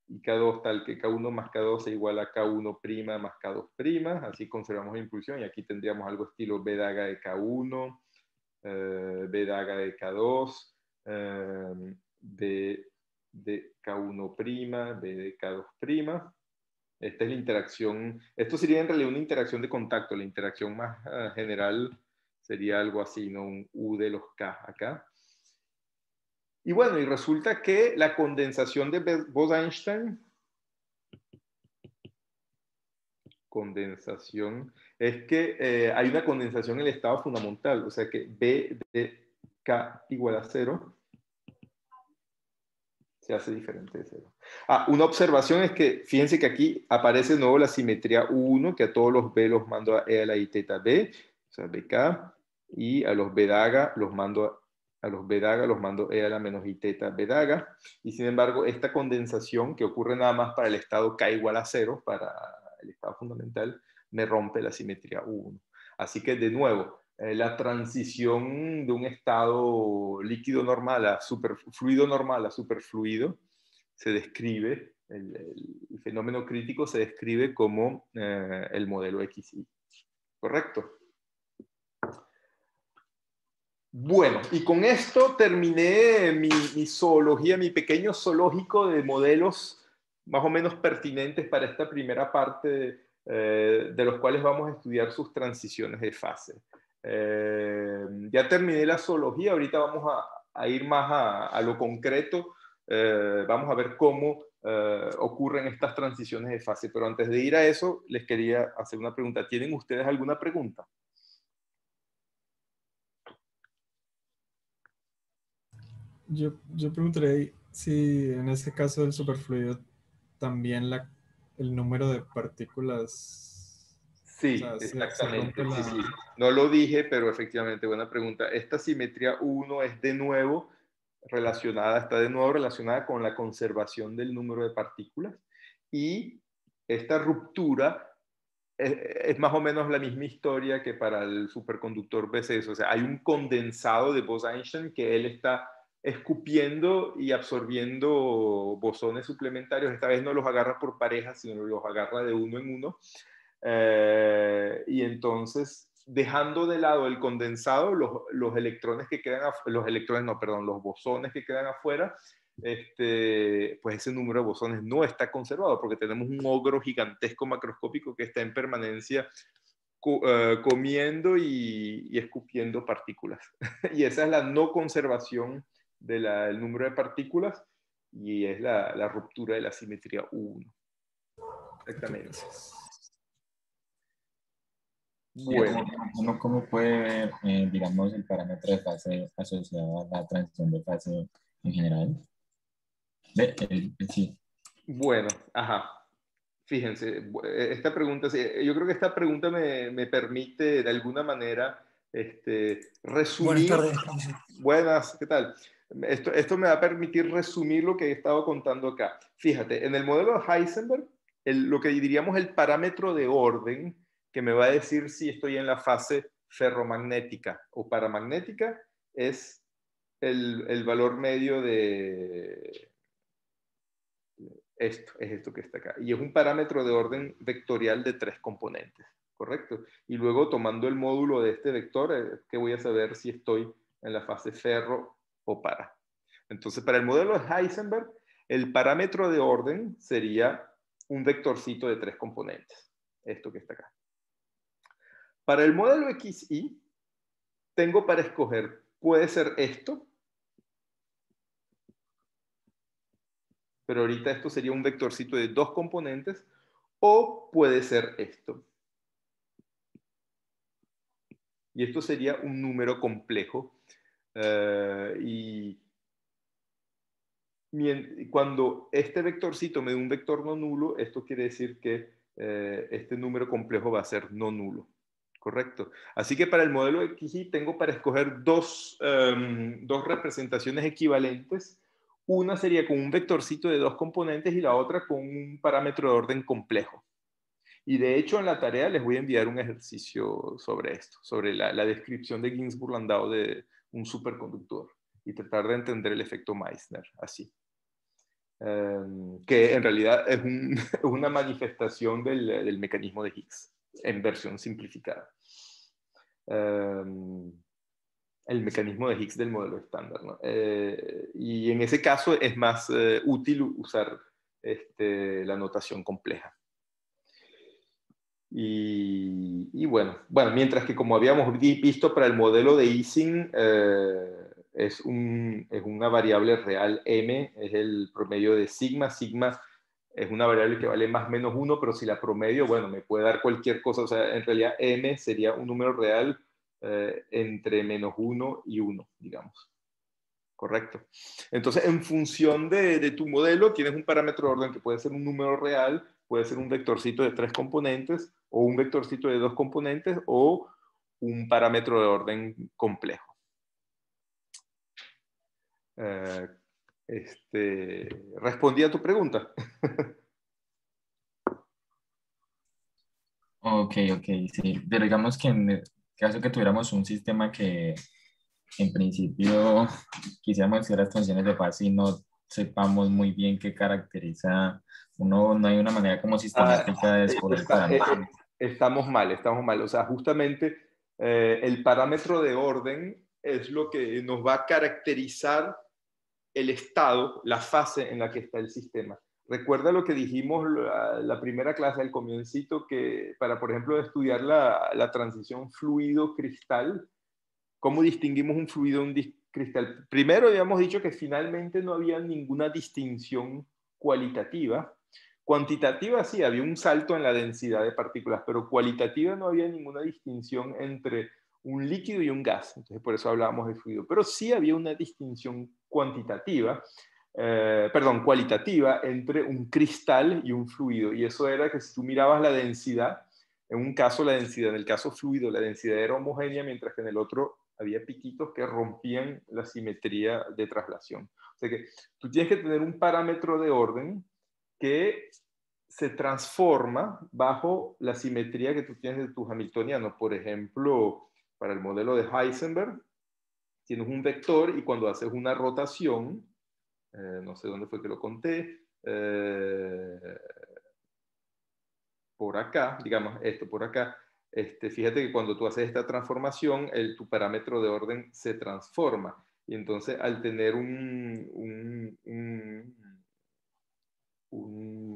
y K2, tal que K1 más K2 es igual a K1' más K2', así conservamos la impulsión, y aquí tendríamos algo estilo B daga de K1, B daga de K2, B de K1', B de K2'. Esta es la interacción, esto sería en realidad una interacción de contacto, la interacción más general sería algo así, ¿no? Un U de los K acá. Y bueno, y resulta que la condensación de Bose-Einstein, es que hay una condensación en el estado fundamental, o sea que B de K igual a 0 se hace diferente de 0. Una observación es que, fíjense que aquí aparece de nuevo la simetría U1, que a todos los B los mando a E a la I teta B, o sea, BK, y a los B daga los mando E a la menos I teta B daga, y sin embargo, esta condensación, que ocurre nada más para el estado K igual a 0, para el estado fundamental, me rompe la simetría U1. Así que, de nuevo, la transición de un estado líquido normal a fluido normal a superfluido se describe, el fenómeno crítico se describe como el modelo XY. ¿Correcto? Bueno, y con esto terminé mi zoología, mi pequeño zoológico de modelos más o menos pertinentes para esta primera parte, de los cuales vamos a estudiar sus transiciones de fase. Ya terminé la zoología, ahorita vamos a ir más a lo concreto. Vamos a ver cómo ocurren estas transiciones de fase, pero antes de ir a eso, les quería hacer una pregunta. ¿Tienen ustedes alguna pregunta? Yo preguntaré si en este caso del superfluido también el número de partículas, Sí, o sea, se exactamente. rompe Sí, la... sí. No lo dije, pero efectivamente, buena pregunta. Esta simetría 1 es de nuevo está de nuevo relacionada con la conservación del número de partículas, y esta ruptura es más o menos la misma historia que para el superconductor BCS. O sea, hay un condensado de Bose-Einstein que él está escupiendo y absorbiendo bosones suplementarios. Esta vez no los agarra por parejas, sino los agarra de uno en uno. Y entonces, dejando de lado el condensado, los electrones que quedan, los bosones que quedan afuera, pues ese número de bosones no está conservado, porque tenemos un ogro gigantesco macroscópico que está en permanencia comiendo y escupiendo partículas. Y esa es la no conservación del número de partículas, y es la ruptura de la simetría 1. Exactamente. Bueno, ¿Uno cómo puede ver, digamos, el parámetro de fase asociado a la transición de fase en general? Sí. bueno, ajá. Fíjense, esta pregunta, yo creo que esta pregunta me permite de alguna manera resumir. Buenas tardes, profesor. Buenas, ¿qué tal? Esto me va a permitir resumir lo que he estado contando acá. Fíjate, en el modelo de Heisenberg, lo que diríamos el parámetro de orden que me va a decir si estoy en la fase ferromagnética o paramagnética es el valor medio de esto que está acá. Y es un parámetro de orden vectorial de 3 componentes, ¿correcto? Y luego, tomando el módulo de este vector, que voy a saber si estoy en la fase ferro o para. Entonces, para el modelo de Heisenberg, el parámetro de orden sería un vectorcito de 3 componentes. esto que está acá. Para el modelo XY, tengo para escoger, puede ser esto, pero ahorita esto sería un vectorcito de 2 componentes, o puede ser esto. Y esto sería un número complejo. Y cuando este vectorcito me da un vector no nulo, esto quiere decir que este número complejo va a ser no nulo. ¿Correcto? Así que para el modelo XY tengo para escoger dos representaciones equivalentes. Una sería con un vectorcito de 2 componentes y la otra con un parámetro de orden complejo. Y de hecho en la tarea les voy a enviar un ejercicio sobre esto, sobre la descripción de Ginzburg-Landau de un superconductor y tratar de entender el efecto Meissner, así. Que en realidad es una manifestación del mecanismo de Higgs, en versión simplificada. El mecanismo de Higgs del modelo estándar, ¿no? Y en ese caso es más útil usar la notación compleja. Y bueno, mientras que como habíamos visto para el modelo de Ising, es una variable real m, es el promedio de sigma. Sigma es una variable que vale más o menos 1, pero si la promedio, bueno, me puede dar cualquier cosa. O sea, en realidad m sería un número real entre menos 1 y 1, digamos. Correcto. Entonces, en función de tu modelo, tienes un parámetro de orden que puede ser un número real, puede ser un vectorcito de 3 componentes, o un vectorcito de 2 componentes, o un parámetro de orden complejo. ¿Respondí a tu pregunta? Ok, sí. Pero digamos que en el caso que tuviéramos un sistema que en principio quisiéramos hacer las funciones de fase y no sepamos muy bien qué caracteriza, no hay una manera como sistemática de escoger el parámetro. Estamos mal. O sea, justamente el parámetro de orden es lo que nos va a caracterizar el estado, la fase en la que está el sistema. Recuerda lo que dijimos la primera clase al comiencito, que para, por ejemplo, estudiar la transición fluido-cristal, ¿cómo distinguimos un fluido de un cristal? Primero habíamos dicho que finalmente no había ninguna distinción cualitativa. Cuantitativa sí, había un salto en la densidad de partículas, pero cualitativa no había ninguna distinción entre un líquido y un gas. Entonces por eso hablábamos de fluido. Pero sí había una distinción cualitativa entre un cristal y un fluido. Y eso era que si tú mirabas la densidad, en un caso la densidad, en el caso fluido, la densidad era homogénea, mientras que en el otro había piquitos que rompían la simetría de traslación. O sea que tú tienes que tener un parámetro de orden que se transforma bajo la simetría que tú tienes de tus hamiltonianos. Por ejemplo, para el modelo de Heisenberg, tienes un vector y cuando haces una rotación, no sé dónde fue que lo conté, por acá, digamos esto por acá, fíjate que cuando tú haces esta transformación, tu parámetro de orden se transforma. Y entonces al tener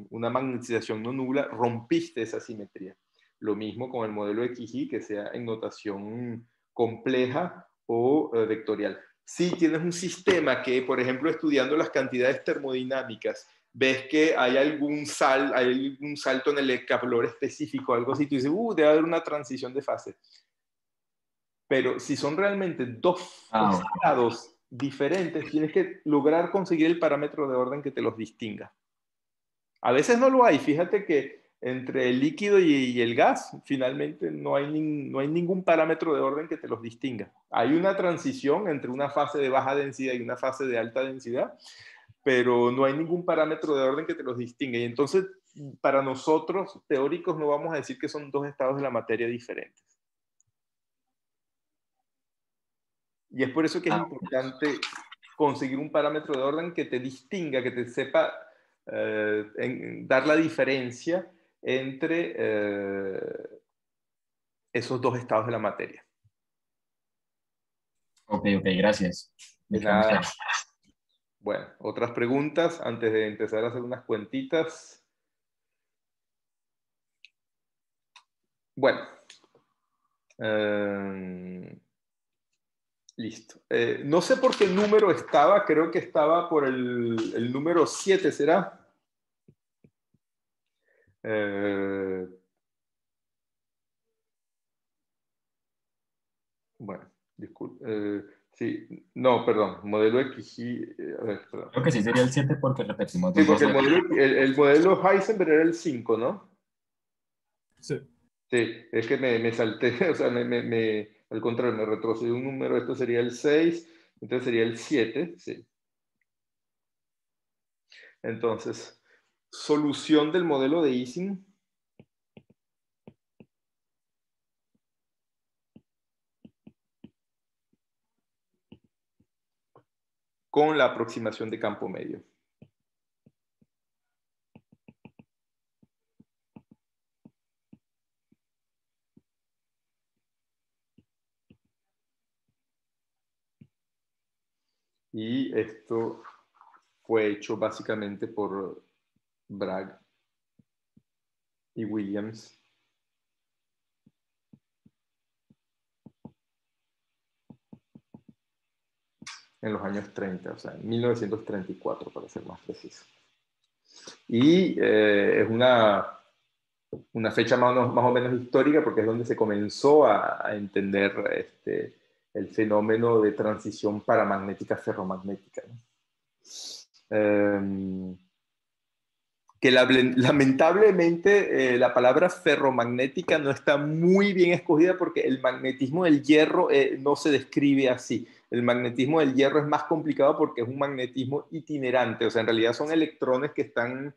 una magnetización no nula, rompiste esa simetría. Lo mismo con el modelo XY, que sea en notación compleja o vectorial. Si tienes un sistema que, por ejemplo, estudiando las cantidades termodinámicas, ves que hay algún salto en el calor específico, algo así, tú dices, debe haber una transición de fase. Pero si son realmente dos estados diferentes, tienes que lograr conseguir el parámetro de orden que te los distinga. A veces no lo hay. Fíjate que entre el líquido y el gas, finalmente no hay ningún parámetro de orden que te los distinga. Hay una transición entre una fase de baja densidad y una fase de alta densidad, pero no hay ningún parámetro de orden que te los distinga. Y entonces, para nosotros, teóricos, no vamos a decir que son dos estados de la materia diferentes. Y es por eso que es importante conseguir un parámetro de orden que te distinga, que te sepa dar la diferencia entre esos dos estados de la materia. Ok, gracias. De nada. Bueno, otras preguntas antes de empezar a hacer unas cuentitas. Bueno. Listo. No sé por qué número estaba, creo que estaba por el número 7, ¿será? Bueno, disculpe. Sí, no, perdón, modelo XY, a ver, perdón. Creo que sí sería el 7 porque repetimos Sí, dos porque veces. el modelo Heisenberg era el 5, ¿no? Sí. Sí, es que me salté, o sea, al contrario, me retrocedí un número, esto sería el 6, entonces sería el 7, sí. Entonces, solución del modelo de Ising. Con la aproximación de campo medio. Y esto fue hecho básicamente por Bragg y Williams. En los años 30, o sea, en 1934 para ser más preciso. Y es una fecha más o menos histórica porque es donde se comenzó a entender el fenómeno de transición paramagnética ferromagnética, ¿no? Que lamentablemente la palabra ferromagnética no está muy bien escogida porque el magnetismo del hierro no se describe así. El magnetismo del hierro es más complicado porque es un magnetismo itinerante, o sea, en realidad son electrones que están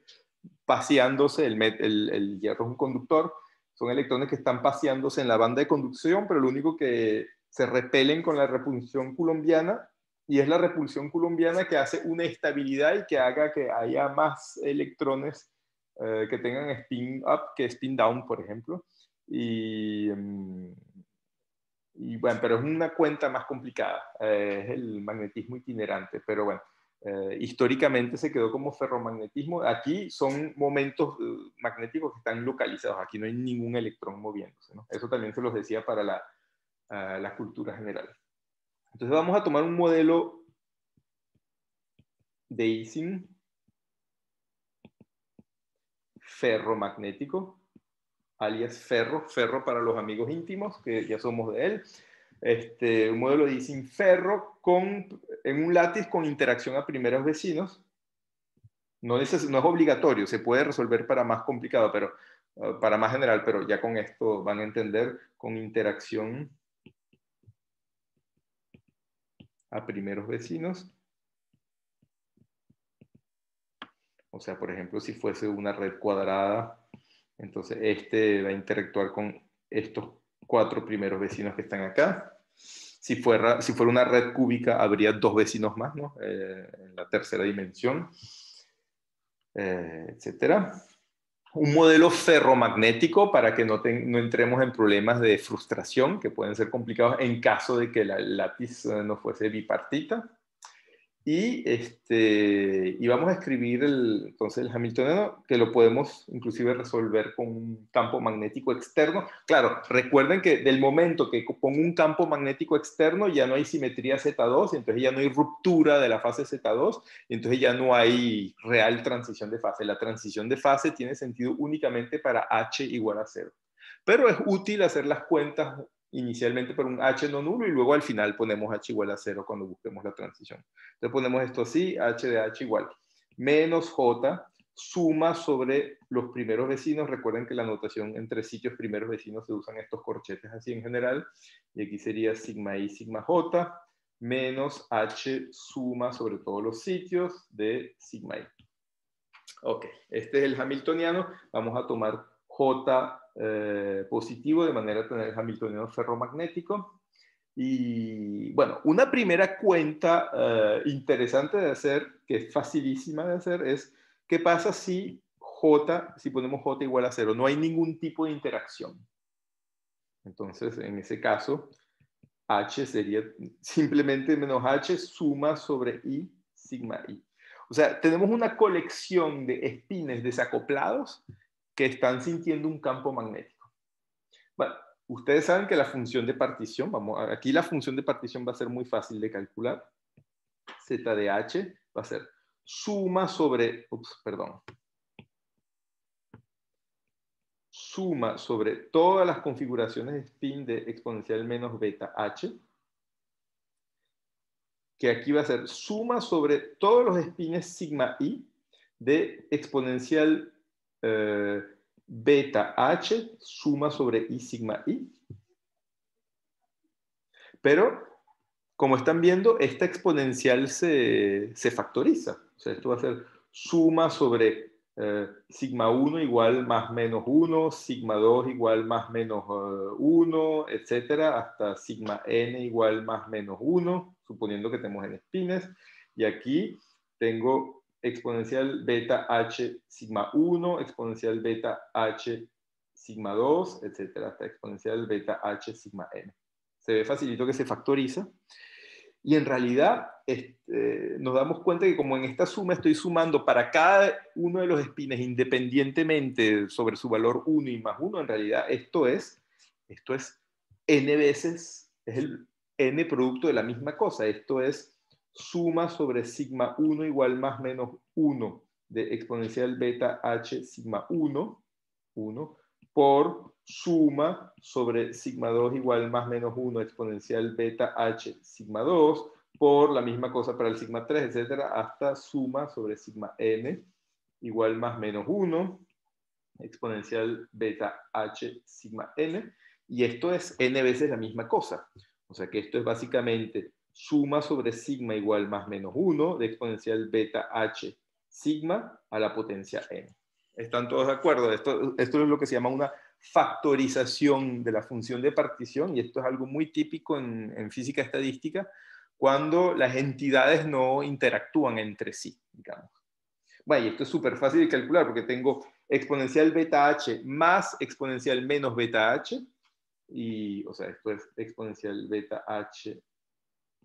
paseándose, el hierro es un conductor, son electrones que están paseándose en la banda de conducción, pero lo único que se repelen con la repulsión coulombiana, y es la repulsión coulombiana que hace una estabilidad y que haga que haya más electrones que tengan spin up que spin down, por ejemplo. Y bueno, pero es una cuenta más complicada, es el magnetismo itinerante, pero bueno, históricamente se quedó como ferromagnetismo. Aquí son momentos magnéticos que están localizados, aquí no hay ningún electrón moviéndose, ¿no? Eso también se los decía para la cultura general. Entonces vamos a tomar un modelo de Ising ferromagnético, alias ferro para los amigos íntimos, que ya somos de él. Un modelo de Ising ferro en un látiz con interacción a primeros vecinos. No es obligatorio, se puede resolver para más complicado, pero para más general, pero ya con esto van a entender, con interacción a primeros vecinos. O sea, por ejemplo, si fuese una red cuadrada, entonces va a interactuar con estos 4 primeros vecinos que están acá. Si fuera una red cúbica, habría 2 vecinos más, ¿no? En la tercera dimensión, etcétera. Un modelo ferromagnético para que no entremos en problemas de frustración que pueden ser complicados en caso de que el látiz no fuese bipartita. Y vamos a escribir entonces el hamiltoniano, que lo podemos inclusive resolver con un campo magnético externo. Claro, recuerden que del momento que pongo un campo magnético externo ya no hay simetría Z2, y entonces ya no hay ruptura de la fase Z2, y entonces ya no hay real transición de fase. La transición de fase tiene sentido únicamente para H igual a 0. Pero es útil hacer las cuentas inicialmente por un H no nulo y luego al final ponemos H igual a 0 cuando busquemos la transición. Entonces ponemos esto así, H de H igual menos J suma sobre los primeros vecinos. Recuerden que la notación entre sitios primeros vecinos se usan estos corchetes así en general. Y aquí sería sigma I, sigma J menos H suma sobre todos los sitios de sigma I. Ok, este es el hamiltoniano. Vamos a tomar J positivo de manera a tener el hamiltoniano ferromagnético. Y bueno, una primera cuenta interesante de hacer, que es facilísima de hacer, es ¿qué pasa si ponemos J igual a 0? No hay ningún tipo de interacción. Entonces, en ese caso, H sería simplemente menos H suma sobre I sigma I. O sea, tenemos una colección de espines desacoplados que están sintiendo un campo magnético. Bueno, ustedes saben que la función de partición, aquí la función de partición va a ser muy fácil de calcular. Z de h va a ser suma sobre, suma sobre todas las configuraciones de spin de exponencial menos beta h, que aquí va a ser suma sobre todos los spines sigma i de exponencial beta h, suma sobre i sigma i. Pero, como están viendo, esta exponencial se factoriza. O sea, esto va a ser suma sobre sigma 1 igual más menos 1, sigma 2 igual más menos 1, etcétera, hasta sigma n igual más menos 1, suponiendo que tenemos n spines. Y aquí tengo exponencial beta h sigma 1, exponencial beta h sigma 2, etcétera, hasta exponencial beta h sigma n. Se ve facilito que se factoriza. Y en realidad nos damos cuenta que como en esta suma estoy sumando para cada uno de los espines independientemente sobre su valor 1 y más 1, en realidad esto es n veces, es el n producto de la misma cosa. Esto es suma sobre sigma 1 igual más menos 1 de exponencial beta h sigma 1 por suma sobre sigma 2 igual más menos 1 exponencial beta h sigma 2 por la misma cosa para el sigma 3, etcétera, hasta suma sobre sigma n igual más menos 1 exponencial beta h sigma n. Y esto es n veces la misma cosa. O sea que esto es básicamente suma sobre sigma igual más menos 1 de exponencial beta h sigma a la potencia n. ¿Están todos de acuerdo? Esto es lo que se llama una factorización de la función de partición, y esto es algo muy típico en física estadística, cuando las entidades no interactúan entre sí, digamos. Bueno, y esto es súper fácil de calcular, porque tengo exponencial beta h más exponencial menos beta h, y, o sea, esto es exponencial beta h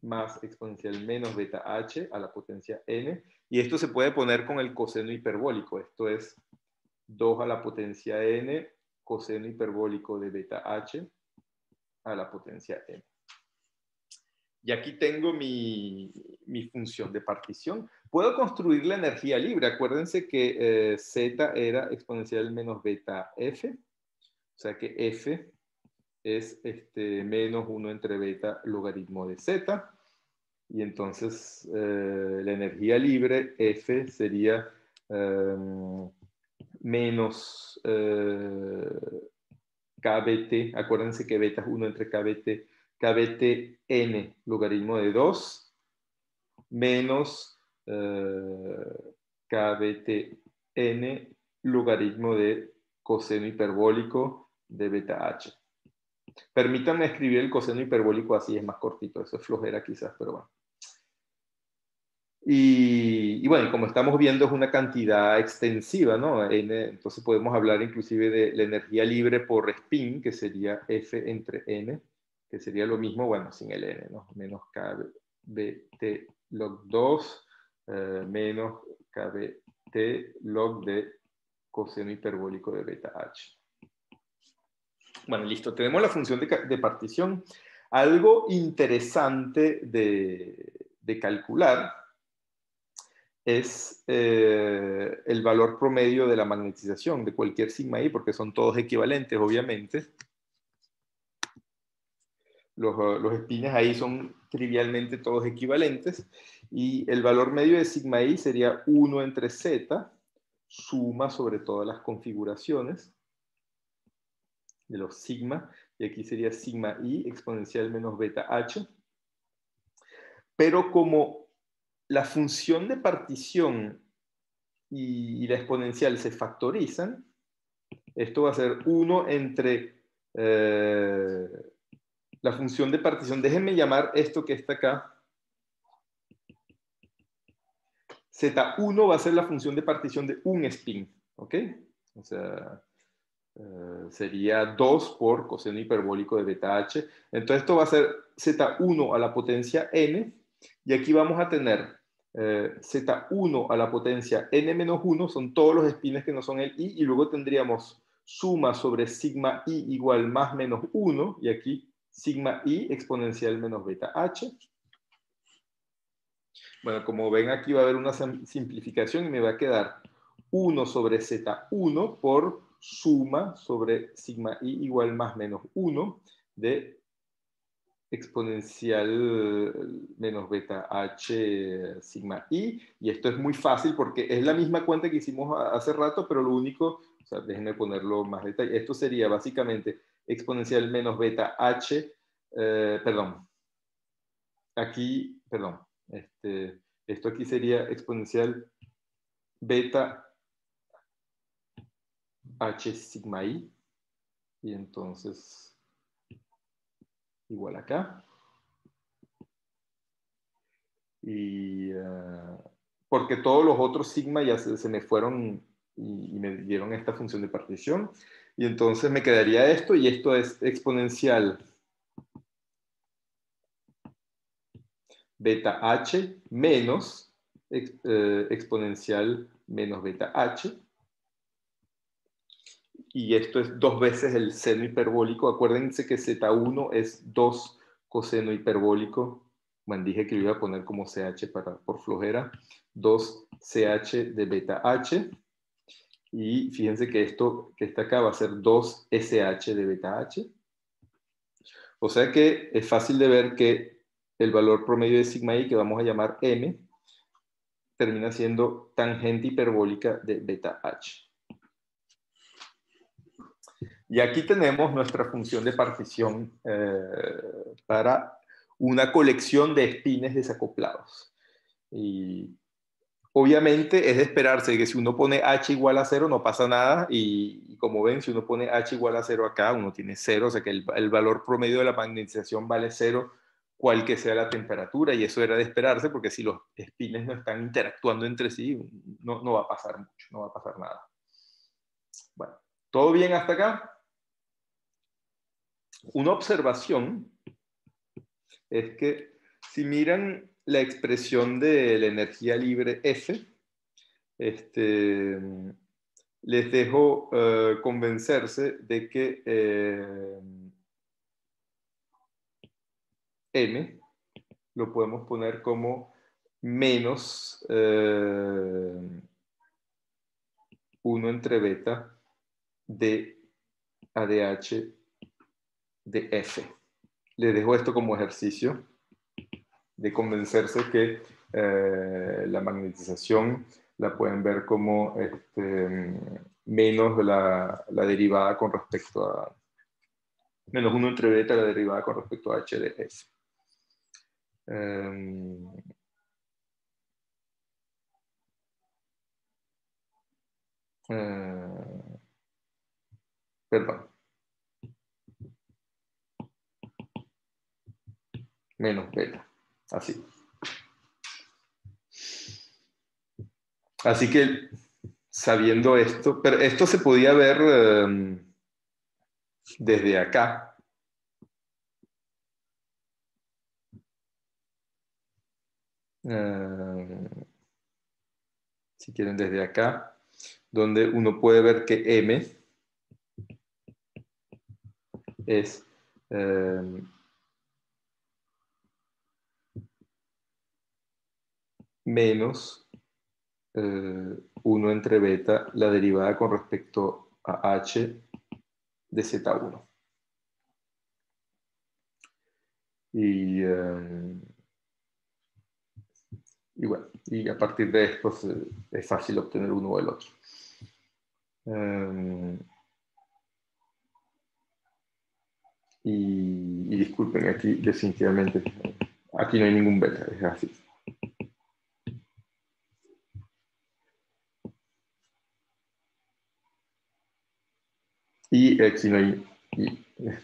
más exponencial menos beta h a la potencia n, y esto se puede poner con el coseno hiperbólico. Esto es 2 a la potencia n coseno hiperbólico de beta h a la potencia n. Y aquí tengo mi función de partición. Puedo construir la energía libre. Acuérdense que z era exponencial menos beta f, o sea que f es menos 1 entre beta logaritmo de z. Y entonces la energía libre F sería menos KBT. Acuérdense que beta es 1 entre KBT. KBT n logaritmo de 2 menos KBT n logaritmo de coseno hiperbólico de beta h. Permítanme escribir el coseno hiperbólico así, es más cortito. Eso es flojera quizás, pero bueno. Y bueno, como estamos viendo, es una cantidad extensiva, ¿no? Entonces podemos hablar inclusive de la energía libre por spin, que sería F entre N, que sería lo mismo, bueno, sin el N, ¿no? Menos KBT log 2 menos KBT log de coseno hiperbólico de beta h. Bueno, listo. Tenemos la función de partición. Algo interesante de calcular es el valor promedio de la magnetización de cualquier sigma i, porque son todos equivalentes, obviamente. Los espines ahí son trivialmente todos equivalentes. Y el valor medio de sigma i sería 1 entre z, suma sobre todas las configuraciones de los sigma. Y aquí sería sigma i exponencial menos beta h. Pero como la función de partición y la exponencial se factorizan, esto va a ser 1 entre la función de partición. Déjenme llamar esto que está acá. Z1 va a ser la función de partición de un spin, ¿ok? O sea, sería 2 por coseno hiperbólico de beta h. Entonces esto va a ser Z1 a la potencia n, y aquí vamos a tener Z1 a la potencia n menos 1, son todos los espines que no son el i, y luego tendríamos suma sobre sigma i igual más menos 1, y aquí sigma i exponencial menos beta h. Bueno, como ven aquí va a haber una simplificación y me va a quedar 1 sobre z1 por suma sobre sigma i igual más menos 1 de exponencial menos beta h sigma i. Y esto es muy fácil porque es la misma cuenta que hicimos hace rato, pero lo único, o sea, déjenme ponerlo más detalle. Esto sería básicamente exponencial menos beta h, perdón, aquí, perdón, esto aquí sería exponencial beta h sigma i, y entonces igual acá. Y porque todos los otros sigma ya se me fueron y me dieron esta función de partición, y entonces me quedaría esto, y esto es exponencial beta h menos exponencial menos beta h, y esto es 2 veces el seno hiperbólico. Acuérdense que z1 es 2 coseno hiperbólico. Bueno, dije que lo iba a poner como CH por flojera. 2 CH de beta H. Y fíjense que esto que está acá va a ser 2 SH de beta H. O sea que es fácil de ver que el valor promedio de sigma i, que vamos a llamar m, termina siendo tangente hiperbólica de beta H. Y aquí tenemos nuestra función de partición para una colección de espines desacoplados. Y obviamente es de esperarse que si uno pone h igual a 0 no pasa nada, y como ven, si uno pone h igual a 0 acá, uno tiene 0, o sea que el valor promedio de la magnetización vale 0, cual que sea la temperatura, y eso era de esperarse porque si los espines no están interactuando entre sí, no va a pasar mucho, no va a pasar nada. Bueno, ¿todo bien hasta acá? Una observación es que si miran la expresión de la energía libre F, les dejo convencerse de que M lo podemos poner como menos 1 entre beta de ADH de F. Les dejo esto como ejercicio de convencerse que la magnetización la pueden ver como menos la derivada con respecto a menos 1 entre beta, la derivada con respecto a h de F. Perdón. Menos beta. Así. Así que, sabiendo esto, pero esto se podía ver desde acá. Si quieren, desde acá, donde uno puede ver que M es menos 1 entre beta, la derivada con respecto a h de z1. Y bueno, y a partir de esto es fácil obtener uno o el otro. Y disculpen, aquí definitivamente, aquí no hay ningún beta, es así. Y aquí no hay,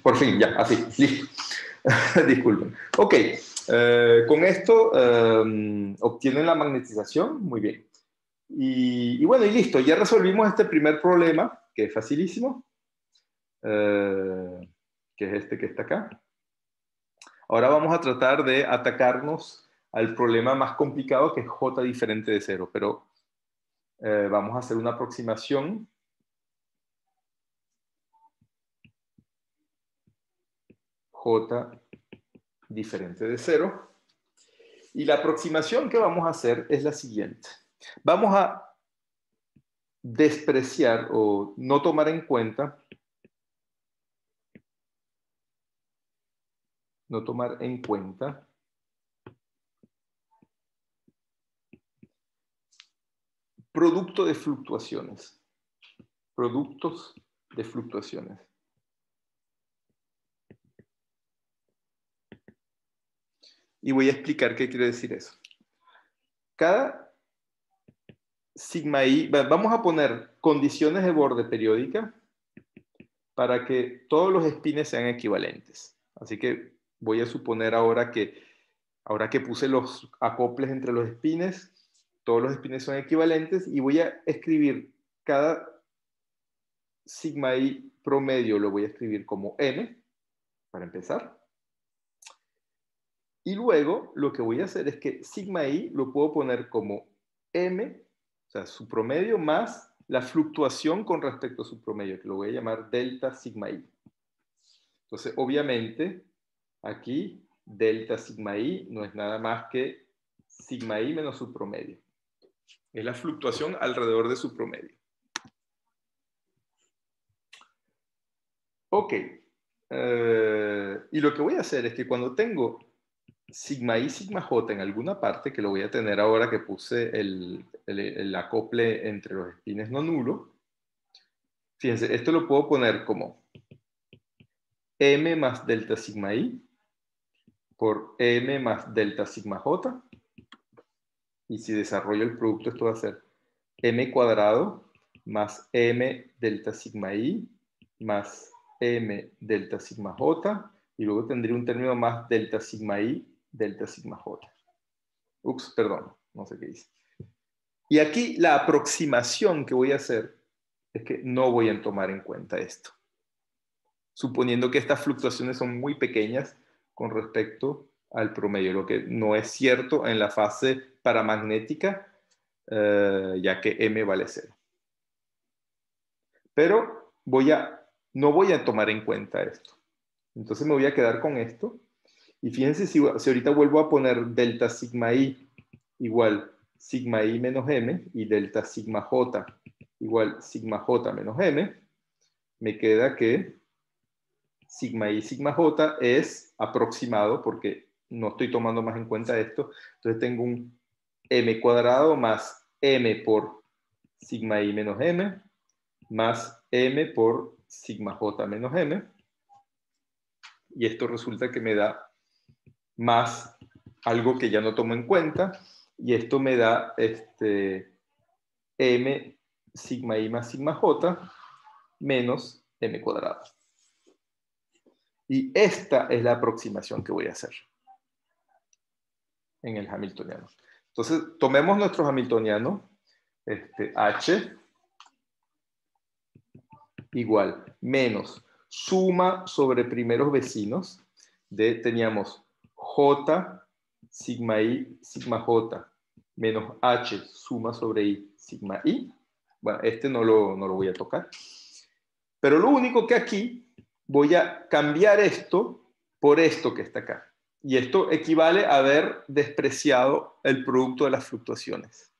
por fin, ya, así, listo. Disculpen. Ok, con esto obtienen la magnetización, muy bien. Y bueno, y listo, ya resolvimos este primer problema, que es facilísimo, que es este que está acá. Ahora vamos a tratar de atacarnos al problema más complicado, que es J diferente de 0, pero vamos a hacer una aproximación J diferente de 0. Y la aproximación que vamos a hacer es la siguiente. Vamos a despreciar o no tomar en cuenta producto de fluctuaciones. Productos de fluctuaciones. Y voy a explicar qué quiere decir eso. Cada sigma i, vamos a poner condiciones de borde periódica para que todos los espines sean equivalentes. Así que voy a suponer ahora que puse los acoples entre los espines, todos los espines son equivalentes y voy a escribir cada sigma i promedio, lo voy a escribir como m, para empezar. Y luego lo que voy a hacer es que sigma i lo puedo poner como m, o sea, su promedio más la fluctuación con respecto a su promedio, que lo voy a llamar delta sigma i. Entonces, obviamente, aquí delta sigma i no es nada más que sigma i menos su promedio. Es la fluctuación alrededor de su promedio. Ok. Y lo que voy a hacer es que cuando tengo sigma i, sigma j en alguna parte, que lo voy a tener ahora que puse el acople entre los espines no nulo, fíjense, esto lo puedo poner como m más delta sigma i por m más delta sigma j, y si desarrollo el producto esto va a ser m cuadrado más m delta sigma i más m delta sigma j, y luego tendría un término más delta sigma i delta sigma j. Ups, perdón, no sé qué hice. Y aquí la aproximación que voy a hacer es que no voy a tomar en cuenta esto, suponiendo que estas fluctuaciones son muy pequeñas con respecto al promedio, lo que no es cierto en la fase paramagnética, ya que m vale 0. Pero no voy a tomar en cuenta esto. Entonces me voy a quedar con esto. Y fíjense si ahorita vuelvo a poner delta sigma i igual sigma i menos m y delta sigma j igual sigma j menos m, me queda que sigma i sigma j es aproximado porque no estoy tomando más en cuenta esto. Entonces tengo un m cuadrado más m por sigma i menos m más m por sigma j menos m. Y esto resulta que me da más algo que ya no tomo en cuenta, y esto me da m sigma i más sigma j menos m cuadrado. Y esta es la aproximación que voy a hacer en el hamiltoniano. Entonces, tomemos nuestro hamiltoniano, h igual menos suma sobre primeros vecinos teníamos j sigma i sigma j menos h suma sobre i sigma i. Bueno, no lo voy a tocar. Pero lo único que aquí voy a cambiar esto por esto que está acá. Y esto equivale a haber despreciado el producto de las fluctuaciones.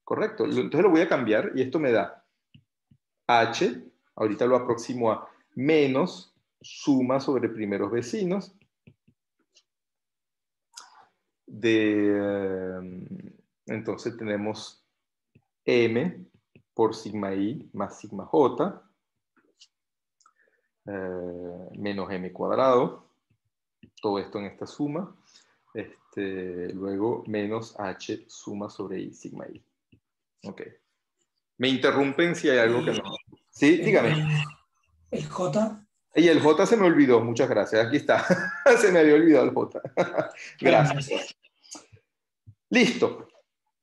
¿Correcto? Entonces lo voy a cambiar y esto me da h, ahorita lo aproximo a menos suma sobre primeros vecinos entonces tenemos m por sigma i más sigma j menos m cuadrado, todo esto en esta suma, luego menos h suma sobre i sigma i. Ok. Me interrumpen si hay algo que no. Sí, dígame. El J. Y el J se me olvidó, muchas gracias, aquí está. Se me había olvidado el J. Gracias. Listo.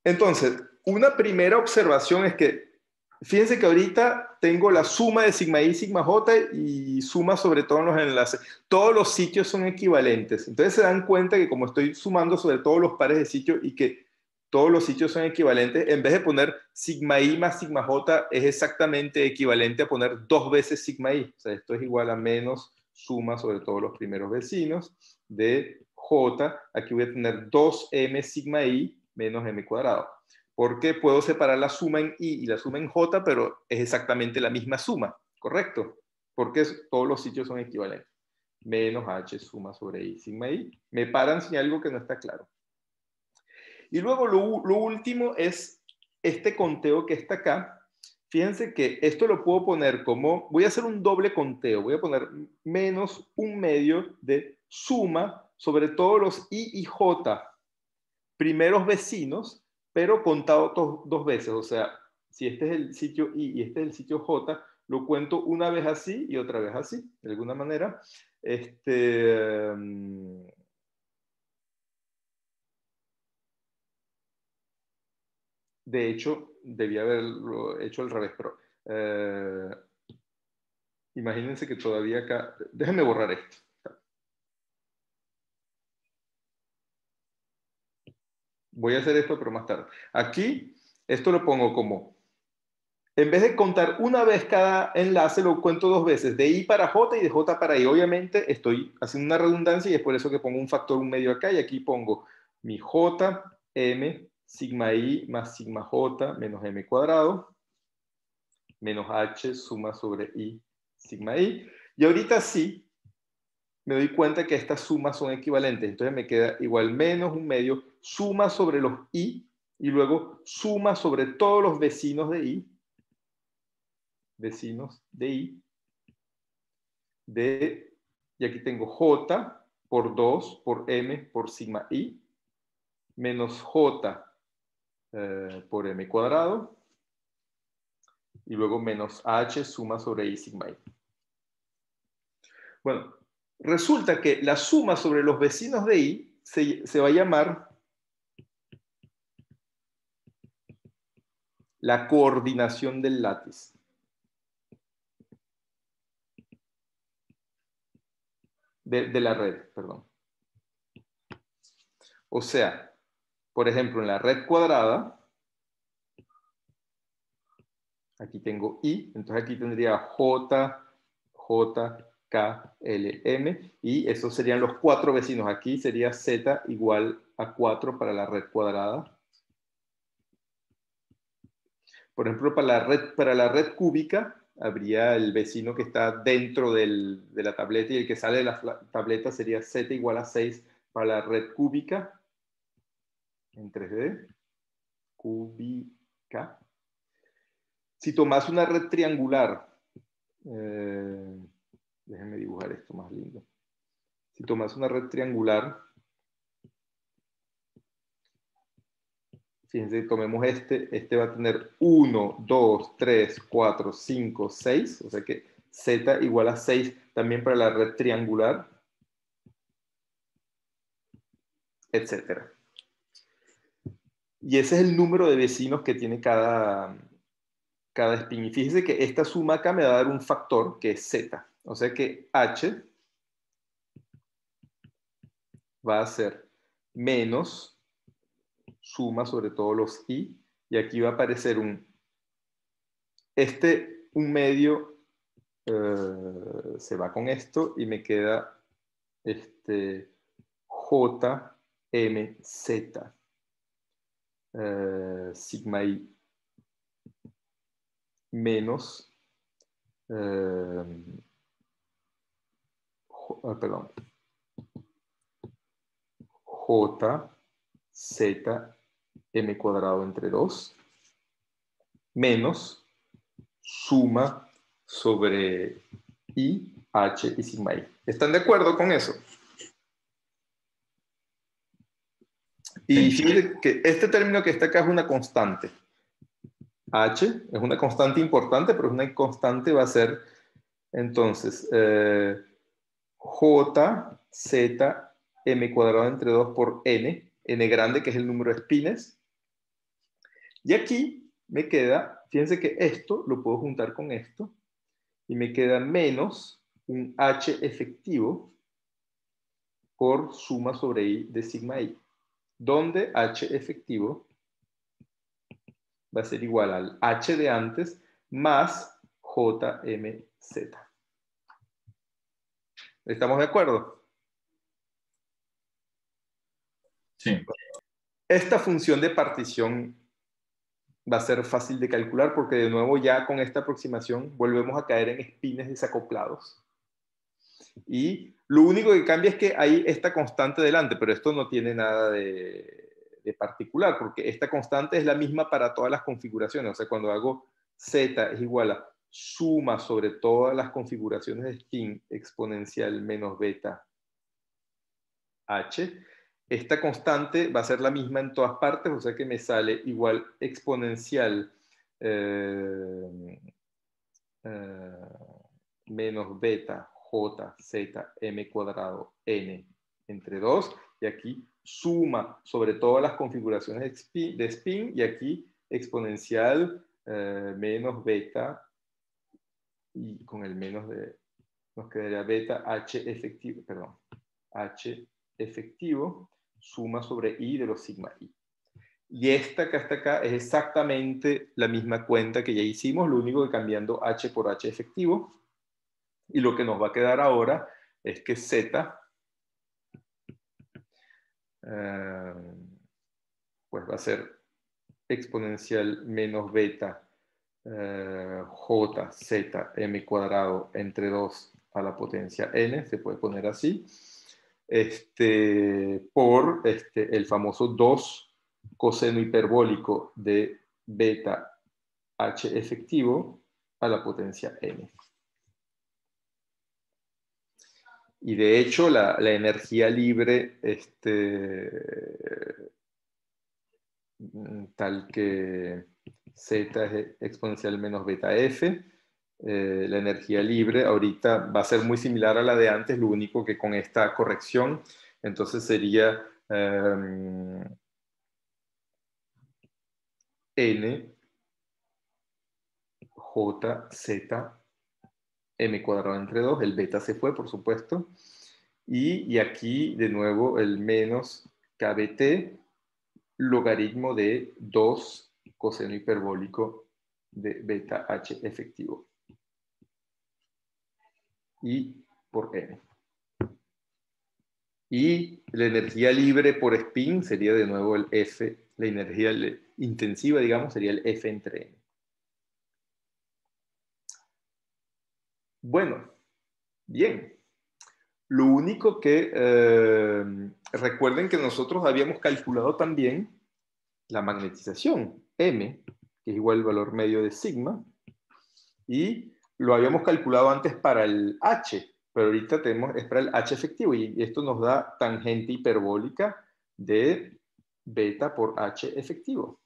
Entonces, una primera observación es que, fíjense que ahorita tengo la suma de sigma i, sigma j y suma sobre todo en los enlaces. Todos los sitios son equivalentes. Entonces se dan cuenta que como estoy sumando sobre todos los pares de sitios y que todos los sitios son equivalentes, en vez de poner sigma i más sigma j, es exactamente equivalente a poner 2 veces sigma i. O sea, esto es igual a menos suma sobre todos los primeros vecinos, de J, aquí voy a tener 2m sigma i menos m cuadrado. Porque puedo separar la suma en i y la suma en j, pero es exactamente la misma suma, ¿correcto? Porque todos los sitios son equivalentes. Menos h suma sobre i sigma i. Me paran si hay algo que no está claro. Y luego lo último es este conteo que está acá. Fíjense que esto lo puedo poner como, voy a hacer un doble conteo, voy a poner menos 1/2 de suma sobre todos los i y j primeros vecinos, pero contado dos veces. O sea, si este es el sitio i y este es el sitio j, lo cuento una vez así y otra vez así, de alguna manera. De hecho, debía haberlo hecho al revés, pero imagínense que todavía acá... Déjenme borrar esto. Voy a hacer esto, pero más tarde. Aquí, esto lo pongo como... En vez de contar una vez cada enlace, lo cuento dos veces, de i para j y de j para i. Obviamente estoy haciendo una redundancia y es por eso que pongo un factor 1/2 acá, y aquí pongo mi j, m, sigma i más sigma j menos m cuadrado, menos h suma sobre i sigma i. Y ahorita sí, me doy cuenta que estas sumas son equivalentes. Entonces me queda igual menos 1/2, suma sobre los i, y luego suma sobre todos los vecinos de i, y aquí tengo j por 2 por m por sigma i, menos j por m cuadrado, y luego menos h suma sobre i sigma i. Bueno, resulta que la suma sobre los vecinos de i se va a llamar la coordinación del látiz. De la red, perdón. O sea, por ejemplo, en la red cuadrada, aquí tengo i, entonces aquí tendría j, k, l, m, y esos serían los 4 vecinos. Aquí sería z igual a 4 para la red cuadrada. Por ejemplo, para la red cúbica, habría el vecino que está dentro de la tableta, y el que sale de la tableta sería z igual a 6 para la red cúbica, en 3D, cúbica. Si tomas una red triangular, déjenme dibujar esto más lindo. Si tomas una red triangular, fíjense, tomemos este va a tener 1, 2, 3, 4, 5, 6, o sea que z igual a 6 también para la red triangular, etc. Y ese es el número de vecinos que tiene cada spin. Y fíjense que esta suma acá me va a dar un factor que es z, o sea que h va a ser menos suma sobre todos los i, y aquí va a aparecer un medio se va con esto y me queda j m z sigma i menos perdón, j z m cuadrado entre 2 menos suma sobre i, h y sigma i. ¿Están de acuerdo con eso? Y fíjense que este término que está acá es una constante. H es una constante importante, pero una constante va a ser, entonces, j, z, m cuadrado entre 2 por n grande, que es el número de spines. Y aquí me queda, fíjense que esto lo puedo juntar con esto, y me queda menos un h efectivo por suma sobre i de sigma i, donde h efectivo va a ser igual al h de antes más jmz. ¿Estamos de acuerdo? Sí. Esta función de partición va a ser fácil de calcular porque de nuevo ya con esta aproximación volvemos a caer en espines desacoplados. Y lo único que cambia es que hay esta constante delante, pero esto no tiene nada de particular, porque esta constante es la misma para todas las configuraciones. O sea, cuando hago z es igual a suma sobre todas las configuraciones de spin exponencial menos beta h, esta constante va a ser la misma en todas partes, o sea que me sale igual exponencial menos beta j z m cuadrado n entre 2, y aquí suma sobre todas las configuraciones de spin, y aquí exponencial menos beta, y con el menos de, nos quedaría beta h efectivo, perdón, h efectivo, suma sobre i de los sigma i. Y esta que hasta acá es exactamente la misma cuenta que ya hicimos, lo único que cambiando h por h efectivo. Y lo que nos va a quedar ahora es que z pues va a ser exponencial menos beta j z m cuadrado entre 2 a la potencia n, se puede poner así, por el famoso 2 coseno hiperbólico de beta h efectivo a la potencia n. Y de hecho la energía libre tal que z es exponencial menos beta f, la energía libre ahorita va a ser muy similar a la de antes, lo único que con esta corrección, entonces sería n j z m cuadrado entre 2, el beta se fue, por supuesto, y aquí de nuevo el menos kbt logaritmo de 2 coseno hiperbólico de beta h efectivo y por n. Y la energía libre por spin sería de nuevo el F, la energía intensiva, digamos, sería el F entre n. Bueno, bien. Lo único que recuerden que nosotros habíamos calculado también la magnetización, M, que es igual al valor medio de sigma, y lo habíamos calculado antes para el H, pero ahorita es para el H efectivo, y esto nos da tangente hiperbólica de beta por H efectivo.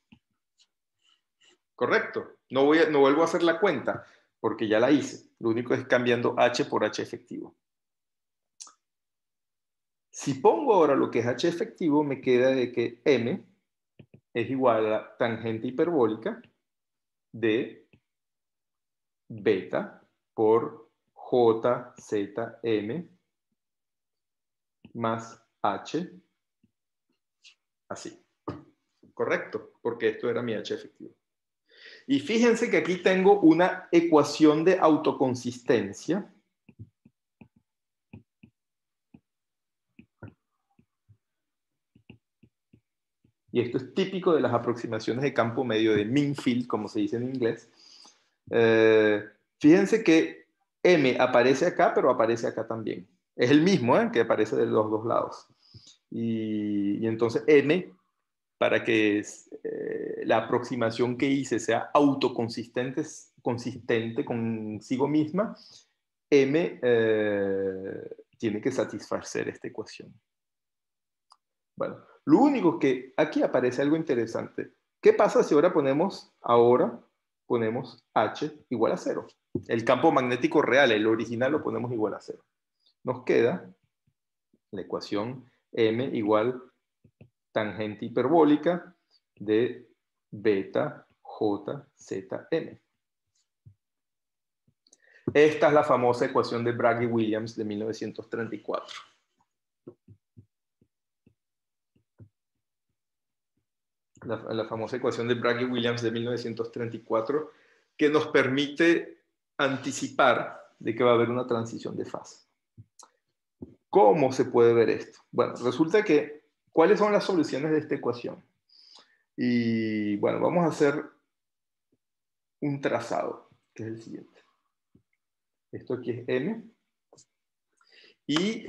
¿Correcto? No vuelvo a hacer la cuenta, porque ya la hice. Lo único es cambiando H por H efectivo. Si pongo ahora lo que es H efectivo, me queda de que M es igual a tangente hiperbólica de beta por J, Z, M más H, así. Correcto, porque esto era mi H efectivo. Y fíjense que aquí tengo una ecuación de autoconsistencia. Y esto es típico de las aproximaciones de campo medio de mean field, como se dice en inglés. Fíjense que M aparece acá, pero aparece acá también. Es el mismo, que aparece de los dos lados. Y entonces M, para que la aproximación que hice sea autoconsistente, consistente consigo misma, M tiene que satisfacer esta ecuación. Bueno, lo único que aquí aparece algo interesante. ¿Qué pasa si ahora ponemos H igual a 0? El campo magnético real, el original, lo ponemos igual a 0. Nos queda la ecuación M igual tangente hiperbólica de beta J Z M. Esta es la famosa ecuación de Bragg-Williams de 1934. La famosa ecuación de Bragg-Williams de 1934, que nos permite anticipar de que va a haber una transición de fase. ¿Cómo se puede ver esto? Bueno, resulta que, ¿cuáles son las soluciones de esta ecuación? Y bueno, vamos a hacer un trazado, que es el siguiente. Esto aquí es M. Y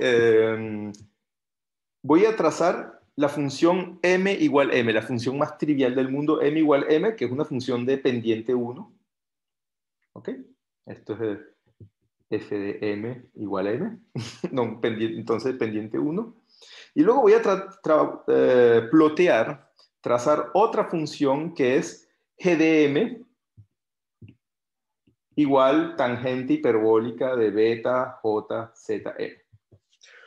voy a trazar la función m igual m, la función más trivial del mundo, m igual m, que es una función de pendiente 1. ¿Ok? Esto es f de m igual a m. No, entonces pendiente 1. Y luego voy a trazar otra función que es g de m igual tangente hiperbólica de beta j z m.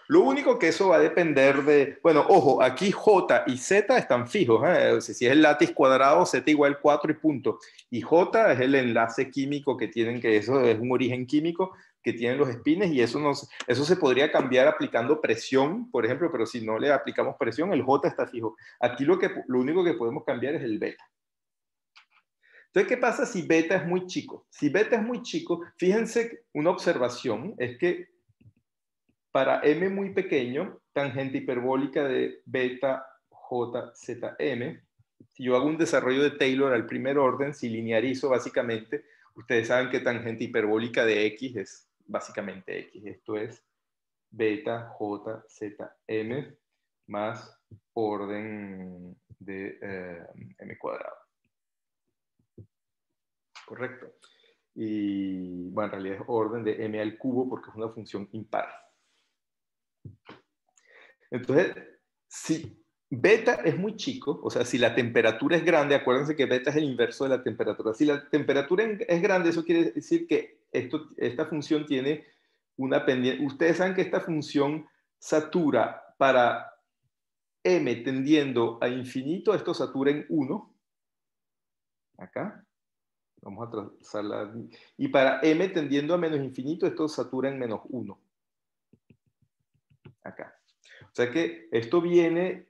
Lo único que eso va a depender de... Bueno, ojo, aquí J y Z están fijos. O sea, si es el látiz cuadrado, Z igual 4 y punto. Y J es el enlace químico que tienen, que eso es un origen químico que tienen los espines, y eso se podría cambiar aplicando presión, por ejemplo, pero si no le aplicamos presión, el J está fijo. Aquí lo único que podemos cambiar es el beta. Entonces, ¿qué pasa si beta es muy chico? Si beta es muy chico, fíjense, una observación es que para m muy pequeño, tangente hiperbólica de beta JZM, si yo hago un desarrollo de Taylor al primer orden, si linearizo básicamente, ustedes saben que tangente hiperbólica de X es básicamente X. Esto es beta JZM más orden de m cuadrado. Correcto. Y bueno, en realidad es orden de m al cubo porque es una función impar. Entonces, si beta es muy chico, o sea, si la temperatura es grande, acuérdense que beta es el inverso de la temperatura. Si la temperatura es grande, eso quiere decir que esta función tiene una pendiente. Ustedes saben que esta función satura para m tendiendo a infinito, esto satura en 1. Acá. Vamos a trazarla. Y para m tendiendo a menos infinito, esto satura en menos 1. Acá. O sea que esto viene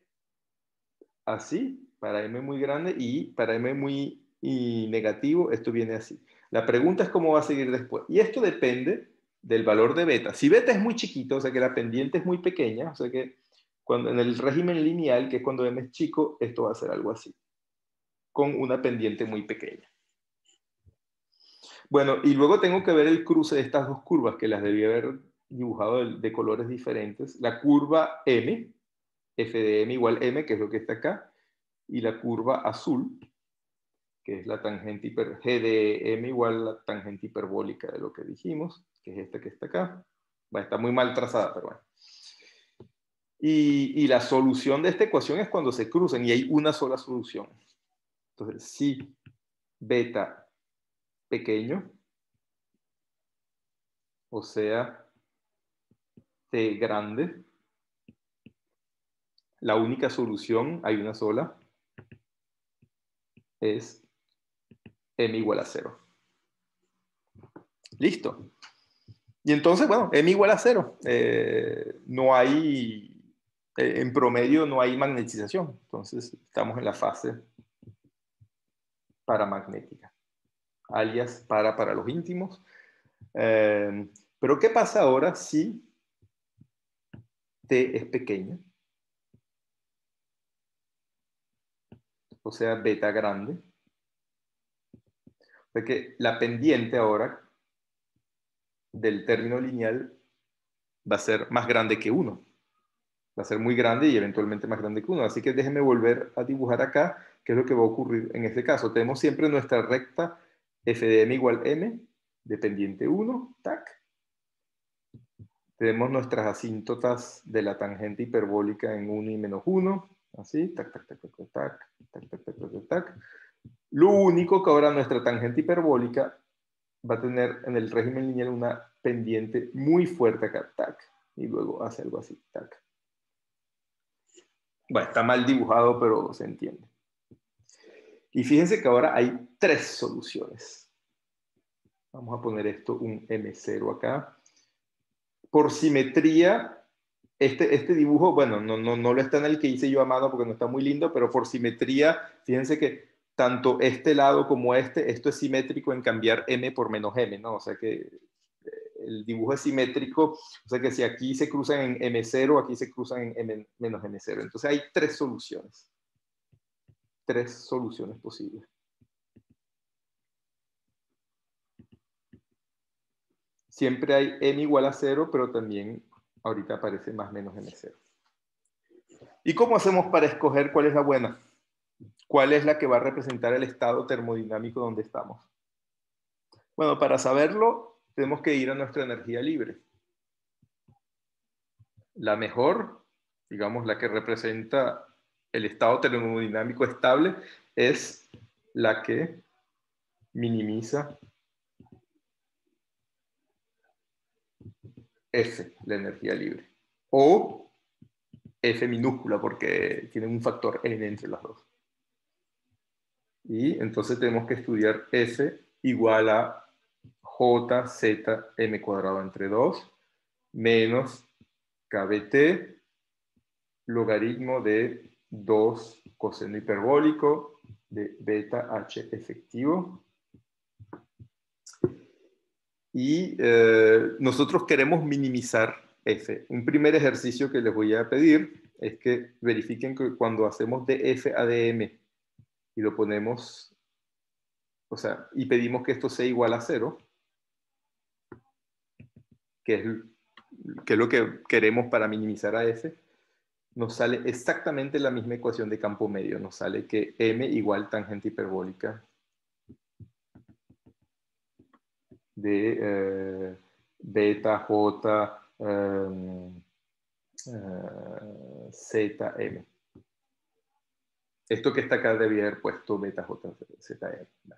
así, para m muy grande, y para m muy negativo, esto viene así. La pregunta es cómo va a seguir después. Y esto depende del valor de beta. Si beta es muy chiquito, o sea que la pendiente es muy pequeña, o sea que cuando, en el régimen lineal, que es cuando m es chico, esto va a ser algo así, con una pendiente muy pequeña. Bueno, y luego tengo que ver el cruce de estas dos curvas, que las debí haber dibujado de colores diferentes. La curva m, f de m igual m, que es lo que está acá, y la curva azul, que es la tangente g de m igual a la tangente hiperbólica de lo que dijimos, que es esta que está acá. Va a estar muy mal trazada, pero bueno. Y la solución de esta ecuación es cuando se cruzan, y hay una sola solución. Entonces, si beta pequeño, o sea, t grande, la única solución, hay una sola, es m igual a 0. Listo. Y entonces, bueno, m igual a 0. No hay, en promedio no hay magnetización. Entonces, estamos en la fase paramagnética. Alias para los íntimos. Pero, ¿qué pasa ahora si t es pequeño? O sea, beta grande. O sea que la pendiente ahora del término lineal va a ser más grande que 1. Va a ser muy grande y eventualmente más grande que 1. Así que déjenme volver a dibujar acá qué es lo que va a ocurrir en este caso. Tenemos siempre nuestra recta f de m igual m, de pendiente 1, tac. Tenemos nuestras asíntotas de la tangente hiperbólica en 1 y menos 1, así, tac, tac, tac, tac, tac, tac, tac, tac, tac, tac, tac. Lo único que ahora nuestra tangente hiperbólica va a tener en el régimen lineal una pendiente muy fuerte acá, tac, y luego hace algo así, tac. Bueno, está mal dibujado, pero se entiende. Y fíjense que ahora hay 3 soluciones. Vamos a poner esto un M0 acá. Por simetría, este dibujo, bueno, no lo está en el que hice yo a mano porque no está muy lindo, pero por simetría, fíjense que tanto este lado como esto es simétrico en cambiar m por menos m, ¿no? O sea que el dibujo es simétrico, o sea que si aquí se cruzan en M0, aquí se cruzan en M menos M0. Entonces hay tres soluciones posibles. Siempre hay M igual a 0, pero también ahorita aparece más menos M0. ¿Y cómo hacemos para escoger cuál es la buena? ¿Cuál es la que va a representar el estado termodinámico donde estamos? Bueno, para saberlo, tenemos que ir a nuestra energía libre. La mejor, digamos, la que representa el estado termodinámico estable, es la que minimiza F, la energía libre. O F minúscula, porque tienen un factor n entre las dos. Y entonces tenemos que estudiar F igual a JZm cuadrado entre 2 menos KBT logaritmo de 2 coseno hiperbólico de beta h efectivo. Y nosotros queremos minimizar F. Un primer ejercicio que les voy a pedir es que verifiquen que cuando hacemos de F a de M y lo ponemos, o sea, y pedimos que esto sea igual a 0, que es lo que queremos para minimizar a F, nos sale exactamente la misma ecuación de campo medio. Nos sale que M igual tangente hiperbólica de beta J ZM. Esto que está acá debía haber puesto beta J ZM.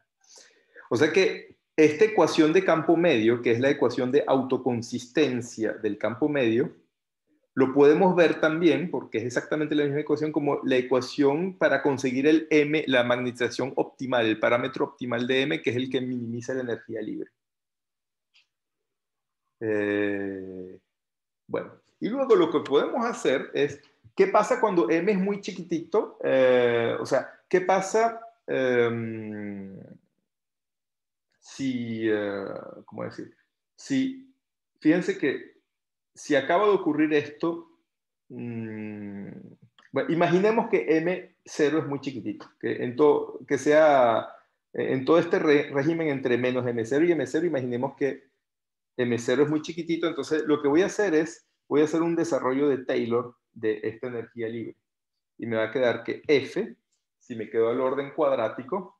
O sea que esta ecuación de campo medio, que es la ecuación de autoconsistencia del campo medio, lo podemos ver también, porque es exactamente la misma ecuación, como la ecuación para conseguir el M, la magnetización optimal, el parámetro optimal de M, que es el que minimiza la energía libre. Bueno, y luego lo que podemos hacer es, ¿qué pasa cuando M es muy chiquitito? O sea, ¿qué pasa si, ¿cómo decir? Si, fíjense que si acaba de ocurrir esto, bueno, imaginemos que M0 es muy chiquitito, que sea en todo este régimen entre menos M0 y M0, imaginemos que M0 es muy chiquitito, entonces lo que voy a hacer es, voy a hacer un desarrollo de Taylor de esta energía libre. Y me va a quedar que F, si me quedo al orden cuadrático,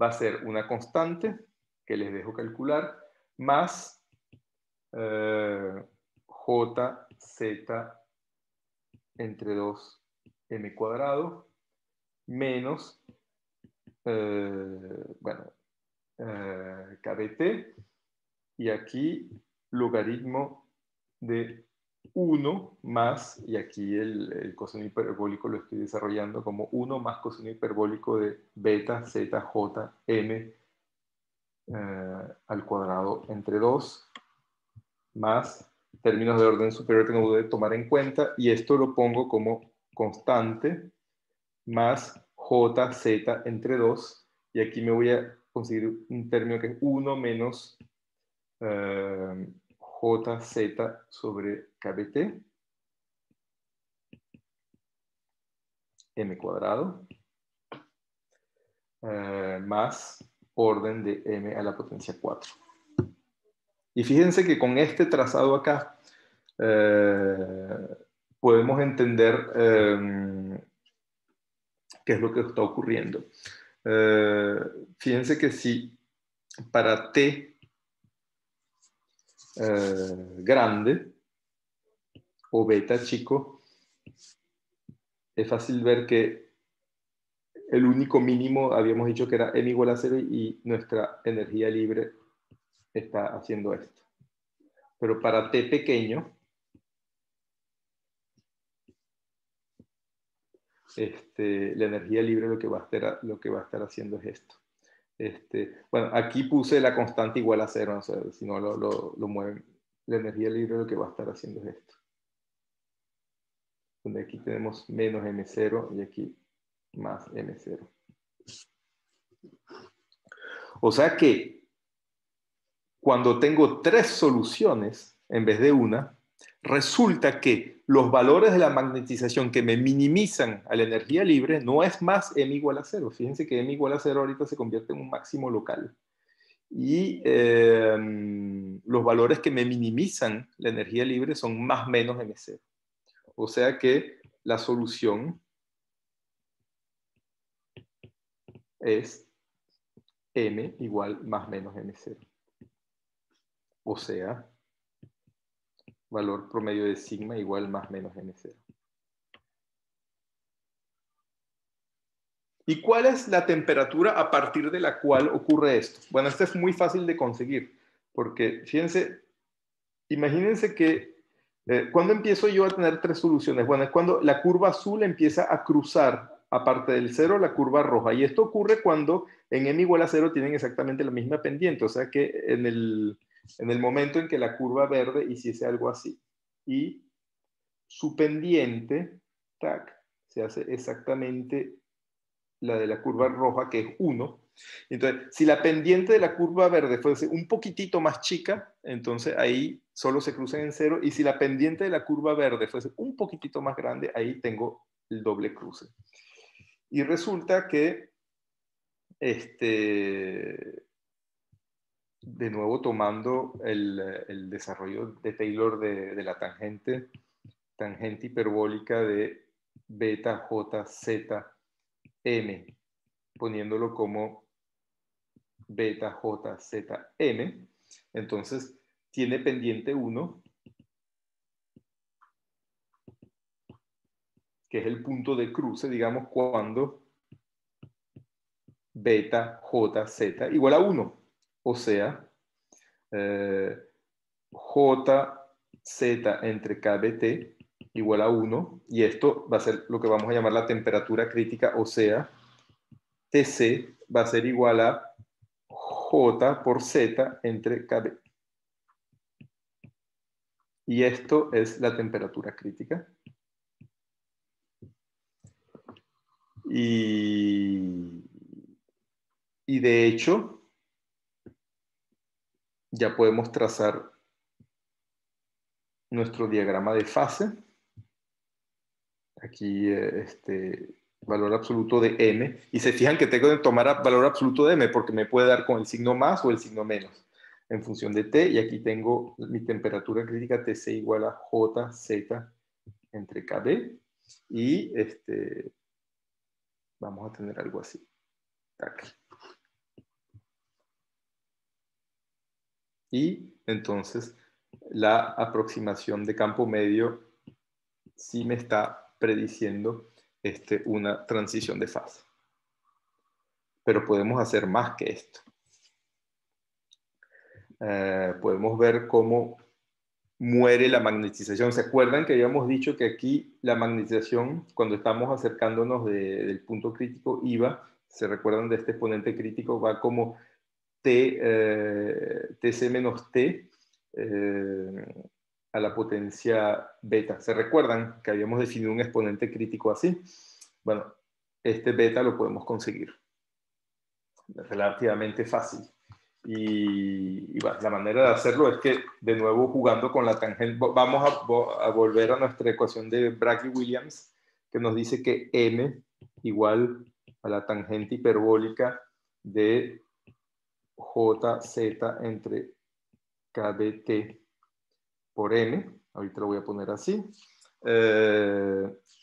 va a ser una constante, que les dejo calcular, más JZ entre 2 m cuadrado, menos, KBT, y aquí logaritmo de 1 más, y aquí el coseno hiperbólico lo estoy desarrollando como 1 más coseno hiperbólico de beta ZJ m al cuadrado entre 2 más términos de orden superior que no debo de tomar en cuenta, y esto lo pongo como constante más JZ entre 2, y aquí me voy a conseguir un término que es 1 menos JZ sobre KBT m cuadrado más orden de m a la potencia 4. Y fíjense que con este trazado acá podemos entender qué es lo que está ocurriendo. Fíjense que si para t grande o beta chico, es fácil ver que el único mínimo habíamos dicho que era m igual a 0 y nuestra energía libre está haciendo esto. Pero para t pequeño, la energía libre lo que va a estar haciendo es esto. Bueno, aquí puse la constante igual a 0, o sea, si no lo mueven. La energía libre lo que va a estar haciendo es esto. Donde aquí tenemos menos M0 y aquí más M0. O sea que cuando tengo 3 soluciones en vez de una, resulta que los valores de la magnetización que me minimizan a la energía libre no es más m igual a 0. Fíjense que m igual a 0 ahorita se convierte en un máximo local. Y los valores que me minimizan la energía libre son más menos m0. O sea que la solución es m igual más menos m0. O sea, valor promedio de sigma igual más menos m0. ¿Y cuál es la temperatura a partir de la cual ocurre esto? Bueno, esto es muy fácil de conseguir, porque fíjense, imagínense que ¿cuándo empiezo yo a tener 3 soluciones? Bueno, es cuando la curva azul empieza a cruzar, aparte del 0, la curva roja. Y esto ocurre cuando en m igual a 0 tienen exactamente la misma pendiente. O sea que en el momento en que la curva verde hiciese algo así. Y su pendiente, tac, se hace exactamente la de la curva roja, que es 1. Entonces, si la pendiente de la curva verde fuese un poquitito más chica, entonces ahí solo se cruzan en 0. Y si la pendiente de la curva verde fuese un poquitito más grande, ahí tengo el doble cruce. Y resulta que, de nuevo tomando el desarrollo de Taylor de la tangente hiperbólica de beta j z m, poniéndolo como beta j z m, entonces tiene pendiente 1, que es el punto de cruce, digamos, cuando beta j z igual a 1. O sea, jz entre kbt igual a 1, y esto va a ser lo que vamos a llamar la temperatura crítica, o sea, Tc va a ser igual a J por Z entre Kb. Y esto es la temperatura crítica. Y de hecho, ya podemos trazar nuestro diagrama de fase. Aquí valor absoluto de m. Y se fijan que tengo que tomar valor absoluto de m porque me puede dar con el signo más o el signo menos en función de t. Y aquí tengo mi temperatura crítica Tc igual a Jz entre Kb. Y vamos a tener algo así. Aquí. Y entonces la aproximación de campo medio sí me está prediciendo una transición de fase. Pero podemos hacer más que esto. Podemos ver cómo muere la magnetización. ¿Se acuerdan que habíamos dicho que aquí la magnetización, cuando estamos acercándonos del punto crítico, iba, se recuerdan de este exponente crítico, va como Tc menos T a la potencia beta. ¿Se recuerdan que habíamos definido un exponente crítico así? Bueno, este beta lo podemos conseguir. Relativamente fácil. Y bueno, la manera de hacerlo es que, de nuevo, jugando con la tangente, vamos a volver a nuestra ecuación de Bragg-Williams, que nos dice que m igual a la tangente hiperbólica de jz entre kbt por m. Ahorita lo voy a poner así.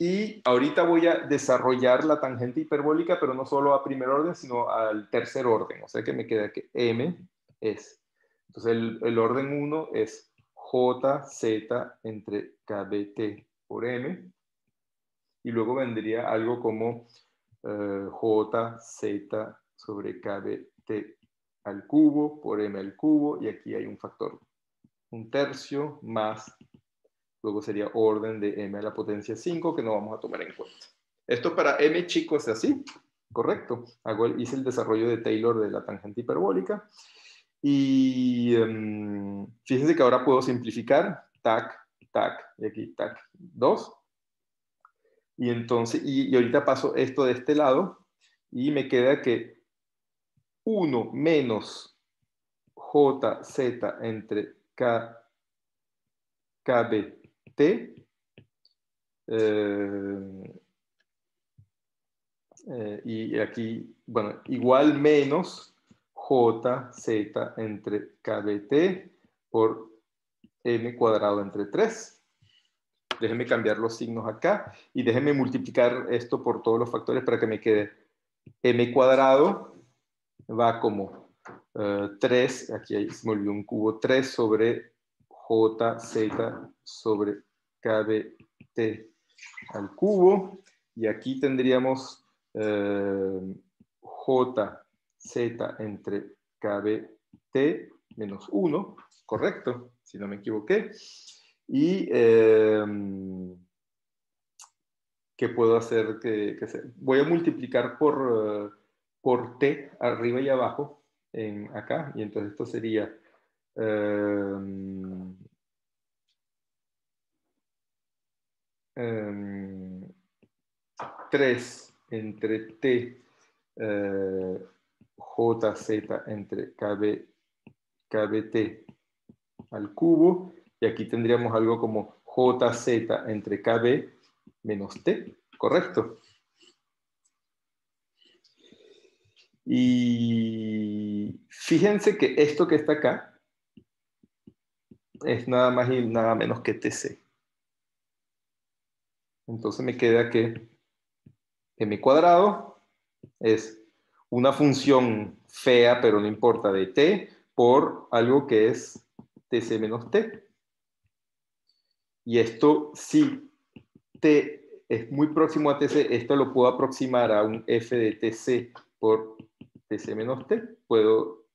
Y ahorita voy a desarrollar la tangente hiperbólica, pero no solo a primer orden, sino al tercer orden. O sea que me queda que m es. Entonces el orden 1 es jz entre kbt por m. Y luego vendría algo como jz sobre kbt al cubo por m al cubo. Y aquí hay un factor 1/3 más. Luego sería orden de m a la potencia 5, que no vamos a tomar en cuenta. Esto para m chico es así, correcto. Hice el desarrollo de Taylor de la tangente hiperbólica. Y fíjense que ahora puedo simplificar. Tac, tac, y aquí tac, 2. Y entonces, y ahorita paso esto de este lado, y me queda que 1 menos JZ entre KBT. Y aquí, bueno, igual menos JZ entre KBT por M cuadrado entre 3. Déjenme cambiar los signos acá y déjenme multiplicar esto por todos los factores para que me quede M cuadrado va como 3, aquí se me olvidó un cubo, 3 sobre JZ sobre KBT al cubo, y aquí tendríamos JZ entre KBT menos 1, correcto, si no me equivoqué. Y ¿qué puedo hacer? Voy a multiplicar por T arriba y abajo, acá, y entonces esto sería 3 entre T JZ entre KBT al cubo, y aquí tendríamos algo como JZ entre KB menos T, ¿correcto? Y fíjense que esto que está acá es nada más y nada menos que TC. Entonces me queda que M cuadrado es una función fea, pero no importa, de T por algo que es TC menos T. Y esto, si T es muy próximo a TC, esto lo puedo aproximar a un F de TC por TC menos T. Puedo,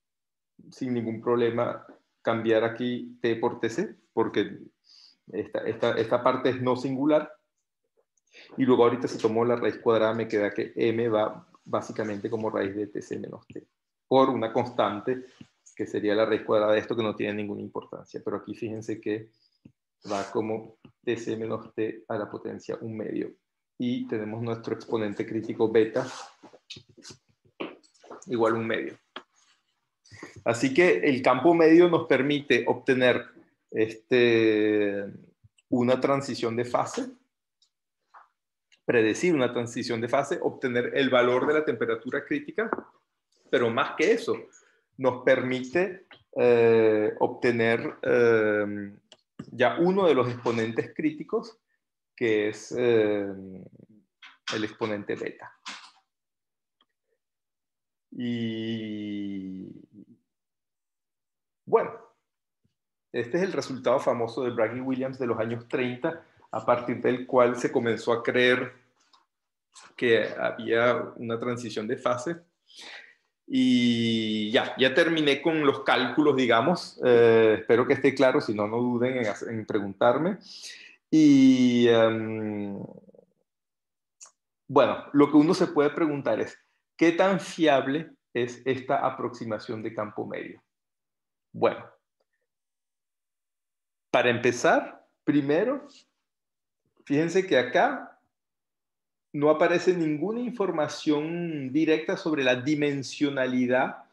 sin ningún problema, cambiar aquí T por TC, porque esta parte es no singular. Y luego ahorita si tomo la raíz cuadrada me queda que M va básicamente como raíz de TC menos T, por una constante que sería la raíz cuadrada de esto, que no tiene ninguna importancia. Pero aquí fíjense que va como TC menos T a la potencia 1/2. Y tenemos nuestro exponente crítico beta igual 1/2. Así que el campo medio nos permite obtener una transición de fase, predecir una transición de fase, obtener el valor de la temperatura crítica, pero más que eso, nos permite obtener ya uno de los exponentes críticos, que es el exponente beta. Y bueno, este es el resultado famoso de Bragg y Williams de los años 30, a partir del cual se comenzó a creer que había una transición de fase. Y ya terminé con los cálculos, digamos. Espero que esté claro, si no, no duden en preguntarme. Y bueno, lo que uno se puede preguntar es, ¿qué tan fiable es esta aproximación de campo medio? Bueno, para empezar, primero, fíjense que acá no aparece ninguna información directa sobre la dimensionalidad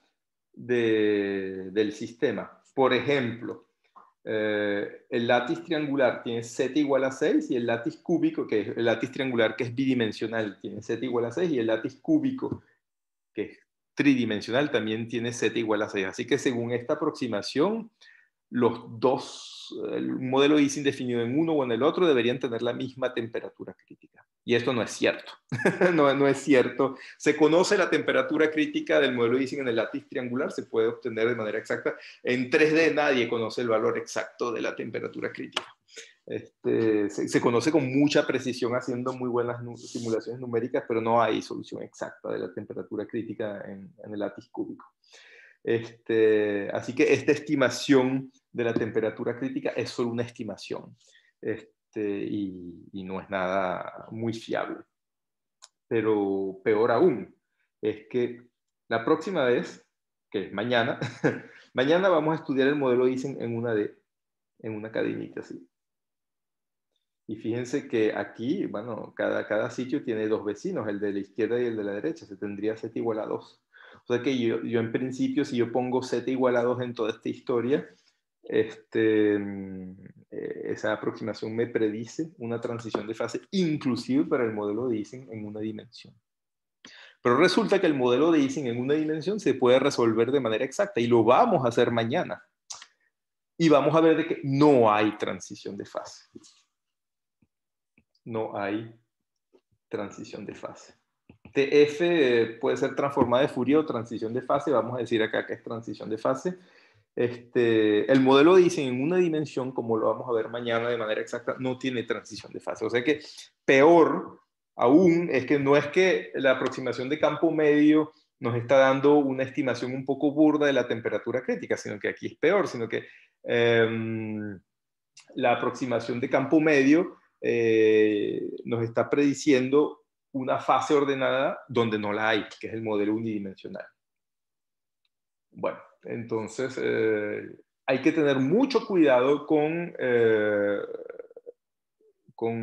del sistema. Por ejemplo, el látiz triangular tiene z igual a 6 y el látiz cúbico, que es el látiz triangular que es bidimensional, tiene z igual a 6, y el látiz cúbico, que es tridimensional, también tiene z igual a 6. Así que según esta aproximación, los dos, el modelo de Ising definido en uno o en el otro, deberían tener la misma temperatura crítica. Y esto no es cierto. no es cierto. Se conoce la temperatura crítica del modelo de Ising en el látiz triangular, se puede obtener de manera exacta. En 3D nadie conoce el valor exacto de la temperatura crítica. Se conoce con mucha precisión haciendo muy buenas simulaciones numéricas, pero no hay solución exacta de la temperatura crítica en el látiz cúbico. Así que esta estimación de la temperatura crítica es solo una estimación y no es nada muy fiable. Pero peor aún es que la próxima vez, que es mañana, mañana vamos a estudiar el modelo Ising en una cadenita así. Y fíjense que aquí, bueno, cada sitio tiene dos vecinos, el de la izquierda y el de la derecha, se tendría z igual a 2. O sea que yo en principio, si yo pongo z igual a 2 en toda esta historia, esa aproximación me predice una transición de fase, inclusive para el modelo de Ising en una dimensión. Pero resulta que el modelo de Ising en una dimensión se puede resolver de manera exacta y lo vamos a hacer mañana. Y vamos a ver de que no hay transición de fase. No hay transición de fase. TF puede ser transformada de Fourier o transición de fase. Vamos a decir acá que es transición de fase. El modelo de Ising en una dimensión, como lo vamos a ver mañana de manera exacta, no tiene transición de fase. O sea que peor aún es que no es que la aproximación de campo medio nos está dando una estimación un poco burda de la temperatura crítica, sino que aquí es peor, sino que la aproximación de campo medio nos está prediciendo una fase ordenada donde no la hay, que es el modelo unidimensional. Bueno, entonces hay que tener mucho cuidado con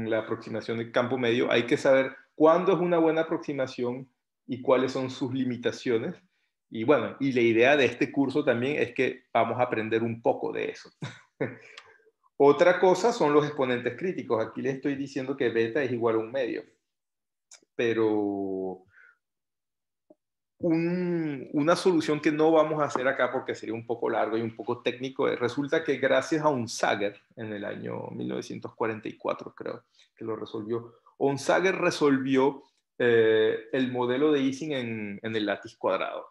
la aproximación de campo medio. Hay que saber cuándo es una buena aproximación y cuáles son sus limitaciones. Y bueno, y la idea de este curso también es que vamos a aprender un poco de eso. Otra cosa son los exponentes críticos. Aquí les estoy diciendo que beta es igual a un medio. Pero una solución que no vamos a hacer acá porque sería un poco largo y un poco técnico, resulta que gracias a Onsager, en el año 1944 creo que lo resolvió, Onsager resolvió el modelo de Ising en el látiz cuadrado.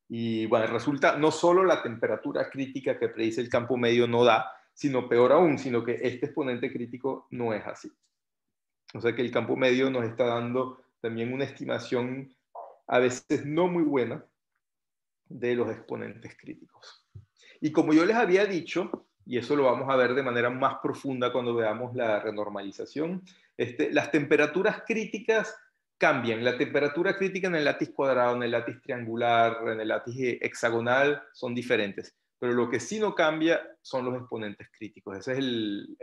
Y bueno, resulta no solo la temperatura crítica que predice el campo medio no da, sino peor aún, sino que este exponente crítico no es así. O sea que el campo medio nos está dando también una estimación a veces no muy buena de los exponentes críticos. Y como yo les había dicho, y eso lo vamos a ver de manera más profunda cuando veamos la renormalización, las temperaturas críticas cambian. La temperatura crítica en el látiz cuadrado, en el látiz triangular, en el látiz hexagonal son diferentes. Pero lo que sí no cambia son los exponentes críticos. Ese es el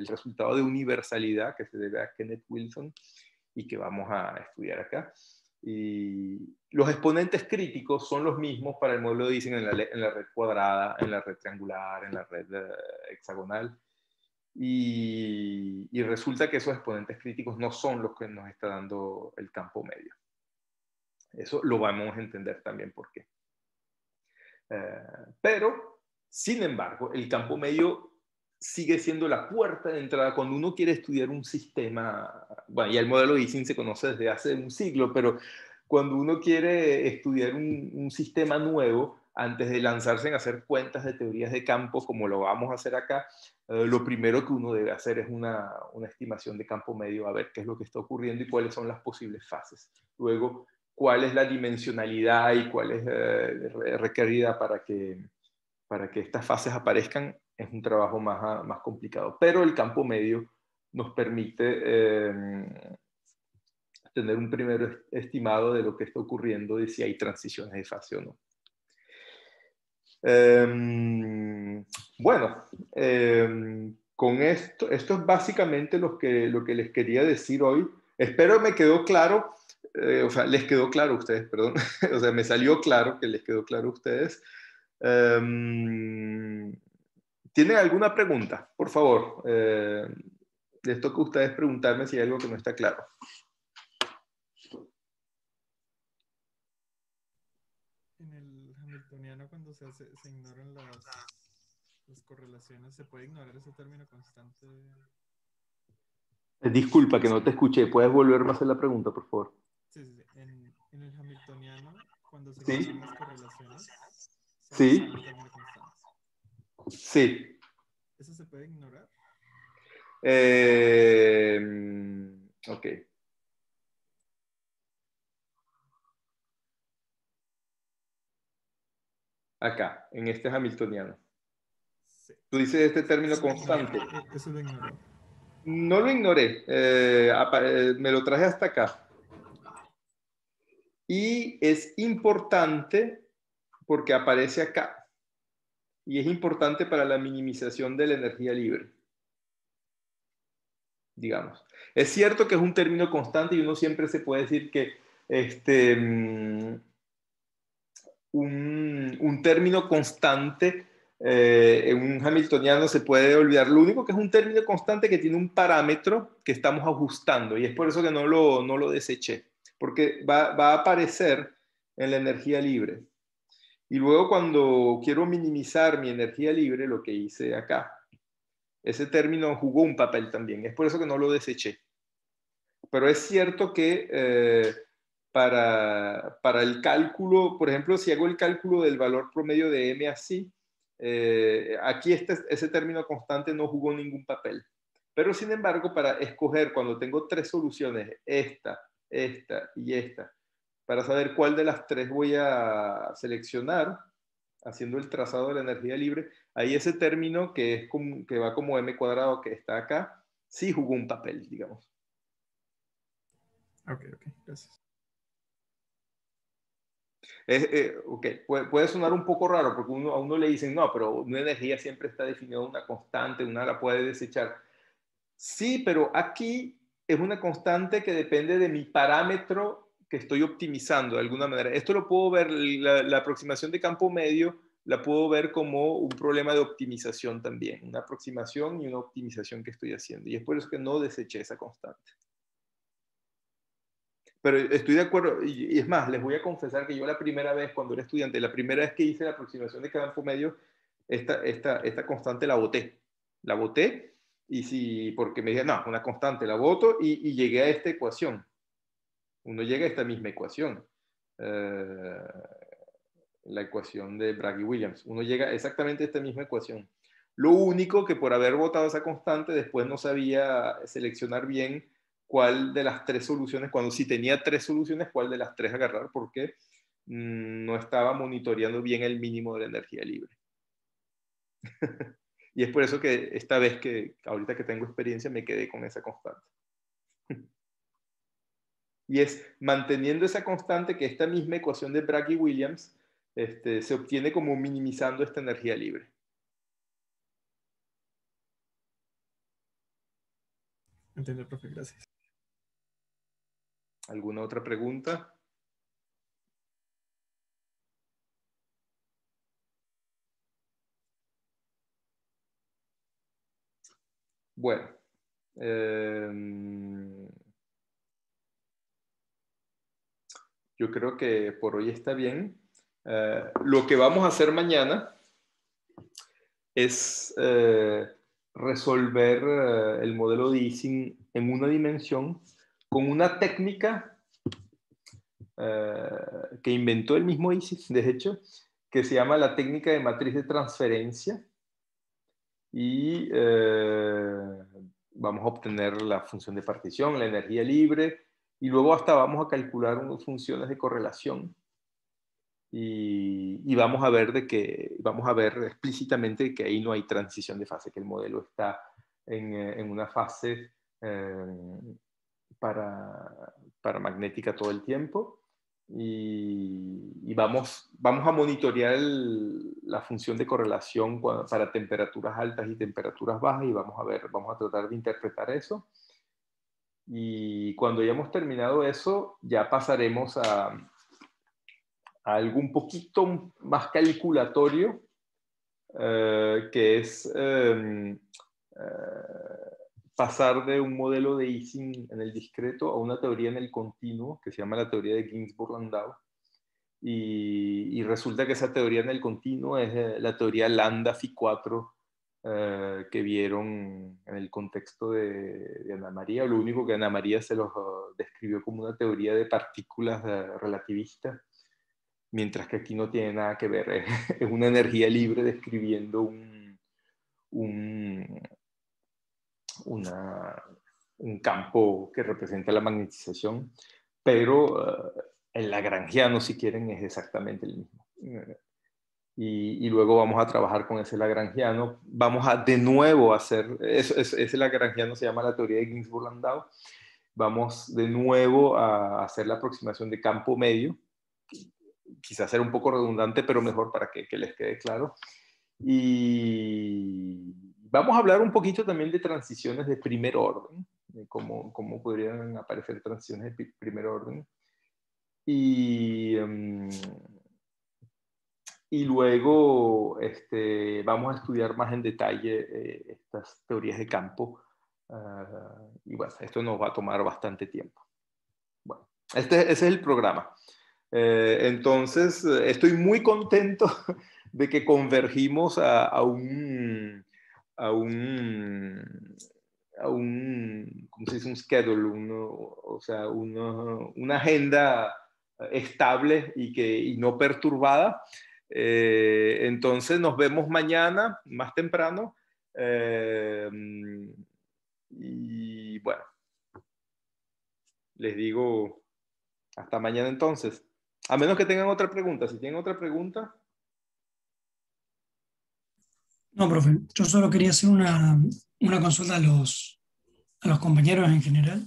resultado de universalidad que se debe a Kenneth Wilson y que vamos a estudiar acá. Y los exponentes críticos son los mismos para el modelo de Ising en la red cuadrada, en la red triangular, en la red hexagonal. Y resulta que esos exponentes críticos no son los que nos está dando el campo medio. Eso lo vamos a entender también por qué. Pero, sin embargo, el campo medio sigue siendo la puerta de entrada cuando uno quiere estudiar un sistema. Bueno, ya el modelo de Ising se conoce desde hace un siglo, pero cuando uno quiere estudiar un sistema nuevo, antes de lanzarse en hacer cuentas de teorías de campo, como lo vamos a hacer acá, lo primero que uno debe hacer es una estimación de campo medio, a ver qué es lo que está ocurriendo y cuáles son las posibles fases. Luego, cuál es la dimensionalidad y cuál es requerida para que estas fases aparezcan, es un trabajo más complicado. Pero el campo medio nos permite tener un primer estimado de lo que está ocurriendo, de si hay transiciones de fase o no. Bueno, con esto es básicamente lo que les quería decir hoy. Espero me quedó claro, o sea, les quedó claro a ustedes, perdón. O sea, me salió claro que les quedó claro a ustedes. ¿Tienen alguna pregunta? Por favor, les toca a ustedes preguntarme si hay algo que no está claro. En el hamiltoniano, cuando se ignoran las correlaciones, ¿se puede ignorar ese término constante? Disculpa que no te escuché. ¿Puedes volverme a hacer la pregunta, por favor? Sí. En el hamiltoniano, cuando se Sí. ignoran las correlaciones, se Sí. usa un término constante. Sí. ¿Eso se puede ignorar? Ok. Acá, en este hamiltoniano. Sí. Tú dices este término constante. Eso lo ignoró. No lo ignoré. Me lo traje hasta acá. Y es importante porque aparece acá. Y es importante para la minimización de la energía libre. Digamos. Es cierto que es un término constante y uno siempre se puede decir que un término constante en un hamiltoniano se puede olvidar. Lo único que es un término constante que tiene un parámetro que estamos ajustando, y es por eso que no lo deseché, porque va a aparecer en la energía libre. Y luego cuando quiero minimizar mi energía libre, lo que hice acá, ese término jugó un papel también. Es por eso que no lo deseché. Pero es cierto que para el cálculo, por ejemplo, si hago el cálculo del valor promedio de m así, aquí ese término constante no jugó ningún papel. Pero sin embargo, para escoger cuando tengo tres soluciones, esta y esta, para saber cuál de las tres voy a seleccionar, haciendo el trazado de la energía libre, ahí ese término que va como m cuadrado que está acá, sí jugó un papel, digamos. Ok, gracias. Ok, puede sonar un poco raro porque a uno le dicen, no, pero una energía siempre está definida una constante, una la puede desechar. Sí, pero aquí es una constante que depende de mi parámetro que estoy optimizando de alguna manera. Esto lo puedo ver, la aproximación de campo medio, la puedo ver como un problema de optimización también, una aproximación y una optimización que estoy haciendo. Y es por eso que no deseché esa constante. Pero estoy de acuerdo, y es más, les voy a confesar que yo la primera vez, cuando era estudiante, la primera vez que hice la aproximación de campo medio, esta constante la boté. La boté, porque me dije, no, una constante, la boto, y llegué a esta ecuación. Uno llega a esta misma ecuación. La ecuación de Bragg y Williams. Uno llega exactamente a esta misma ecuación. Lo único que por haber botado esa constante, después no sabía seleccionar bien cuál de las tres soluciones, cuando sí tenía tres soluciones, cuál de las tres agarrar, porque no estaba monitoreando bien el mínimo de la energía libre. Y es por eso que esta vez ahorita que tengo experiencia, me quedé con esa constante. Y es manteniendo esa constante que esta misma ecuación de Bragg y Williams se obtiene como minimizando esta energía libre. Entiendo, profe, gracias. ¿Alguna otra pregunta? Bueno. Yo creo que por hoy está bien. Lo que vamos a hacer mañana es resolver el modelo de Ising en una dimensión con una técnica que inventó el mismo Ising, de hecho, que se llama la técnica de matriz de transferencia. Y vamos a obtener la función de partición, la energía libre, y luego hasta vamos a calcular unas funciones de correlación. Y vamos a ver explícitamente que ahí no hay transición de fase, que el modelo está en una fase paramagnética todo el tiempo. Y vamos a monitorear la función de correlación para temperaturas altas y temperaturas bajas, y vamos a tratar de interpretar eso. Y cuando hayamos terminado eso, ya pasaremos a algo un poquito más calculatorio, que es pasar de un modelo de Ising en el discreto a una teoría en el continuo, que se llama la teoría de Ginzburg-Landau. Y resulta que esa teoría en el continuo es la teoría lambda phi 4 que vieron en el contexto de Ana María. Lo único que Ana María se los describió como una teoría de partículas relativistas, mientras que aquí no tiene nada que ver, es una energía libre describiendo un campo que representa la magnetización, pero el lagrangiano, si quieren, es exactamente el mismo. Y luego vamos a trabajar con ese lagrangiano. Vamos a de nuevo hacer, ese lagrangiano se llama la teoría de Ginzburg-Landau. Vamos de nuevo a hacer la aproximación de campo medio, quizás sea un poco redundante, pero mejor para que les quede claro. Y vamos a hablar un poquito también de transiciones de primer orden, de cómo podrían aparecer transiciones de primer orden. Y, y luego vamos a estudiar más en detalle estas teorías de campo. Y bueno, esto nos va a tomar bastante tiempo. Bueno, ese es el programa. Entonces, estoy muy contento de que convergimos a un, ¿cómo se dice? Un schedule, o sea, una agenda estable y no perturbada. Entonces, nos vemos mañana, más temprano. Y bueno, les digo hasta mañana entonces. A menos que tengan otra pregunta. Si tienen otra pregunta. No, profe, yo solo quería hacer una consulta a los compañeros en general,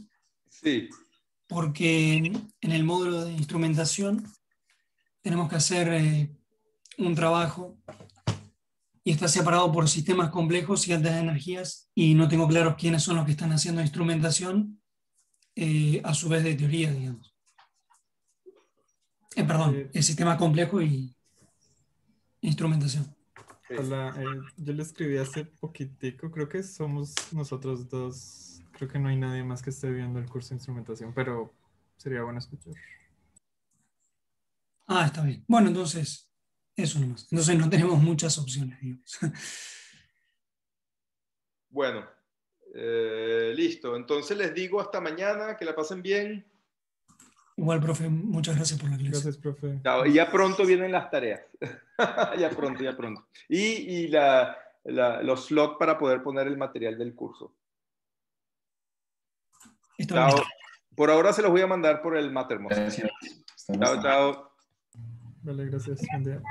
Sí. porque en el módulo de instrumentación tenemos que hacer un trabajo y está separado por sistemas complejos y altas energías, y no tengo claro quiénes son los que están haciendo instrumentación a su vez de teoría, digamos. Perdón, el sistema complejo y instrumentación. Hola, yo le escribí hace poquitico, creo que somos nosotros dos, creo que no hay nadie más que esté viendo el curso de instrumentación, pero sería bueno escuchar. Ah, está bien. Bueno, entonces, eso nomás. Entonces no tenemos muchas opciones, digamos. Bueno, listo. Entonces les digo hasta mañana, que la pasen bien. Igual, profe, muchas gracias por la clase. Gracias, profe. Chao. Y ya pronto vienen las tareas. Ya pronto, ya pronto. Y los slots para poder poner el material del curso. Está Chao. bien. Por ahora se los voy a mandar por el Mattermost. Gracias. Chao, chao. Vale, gracias. Buen día.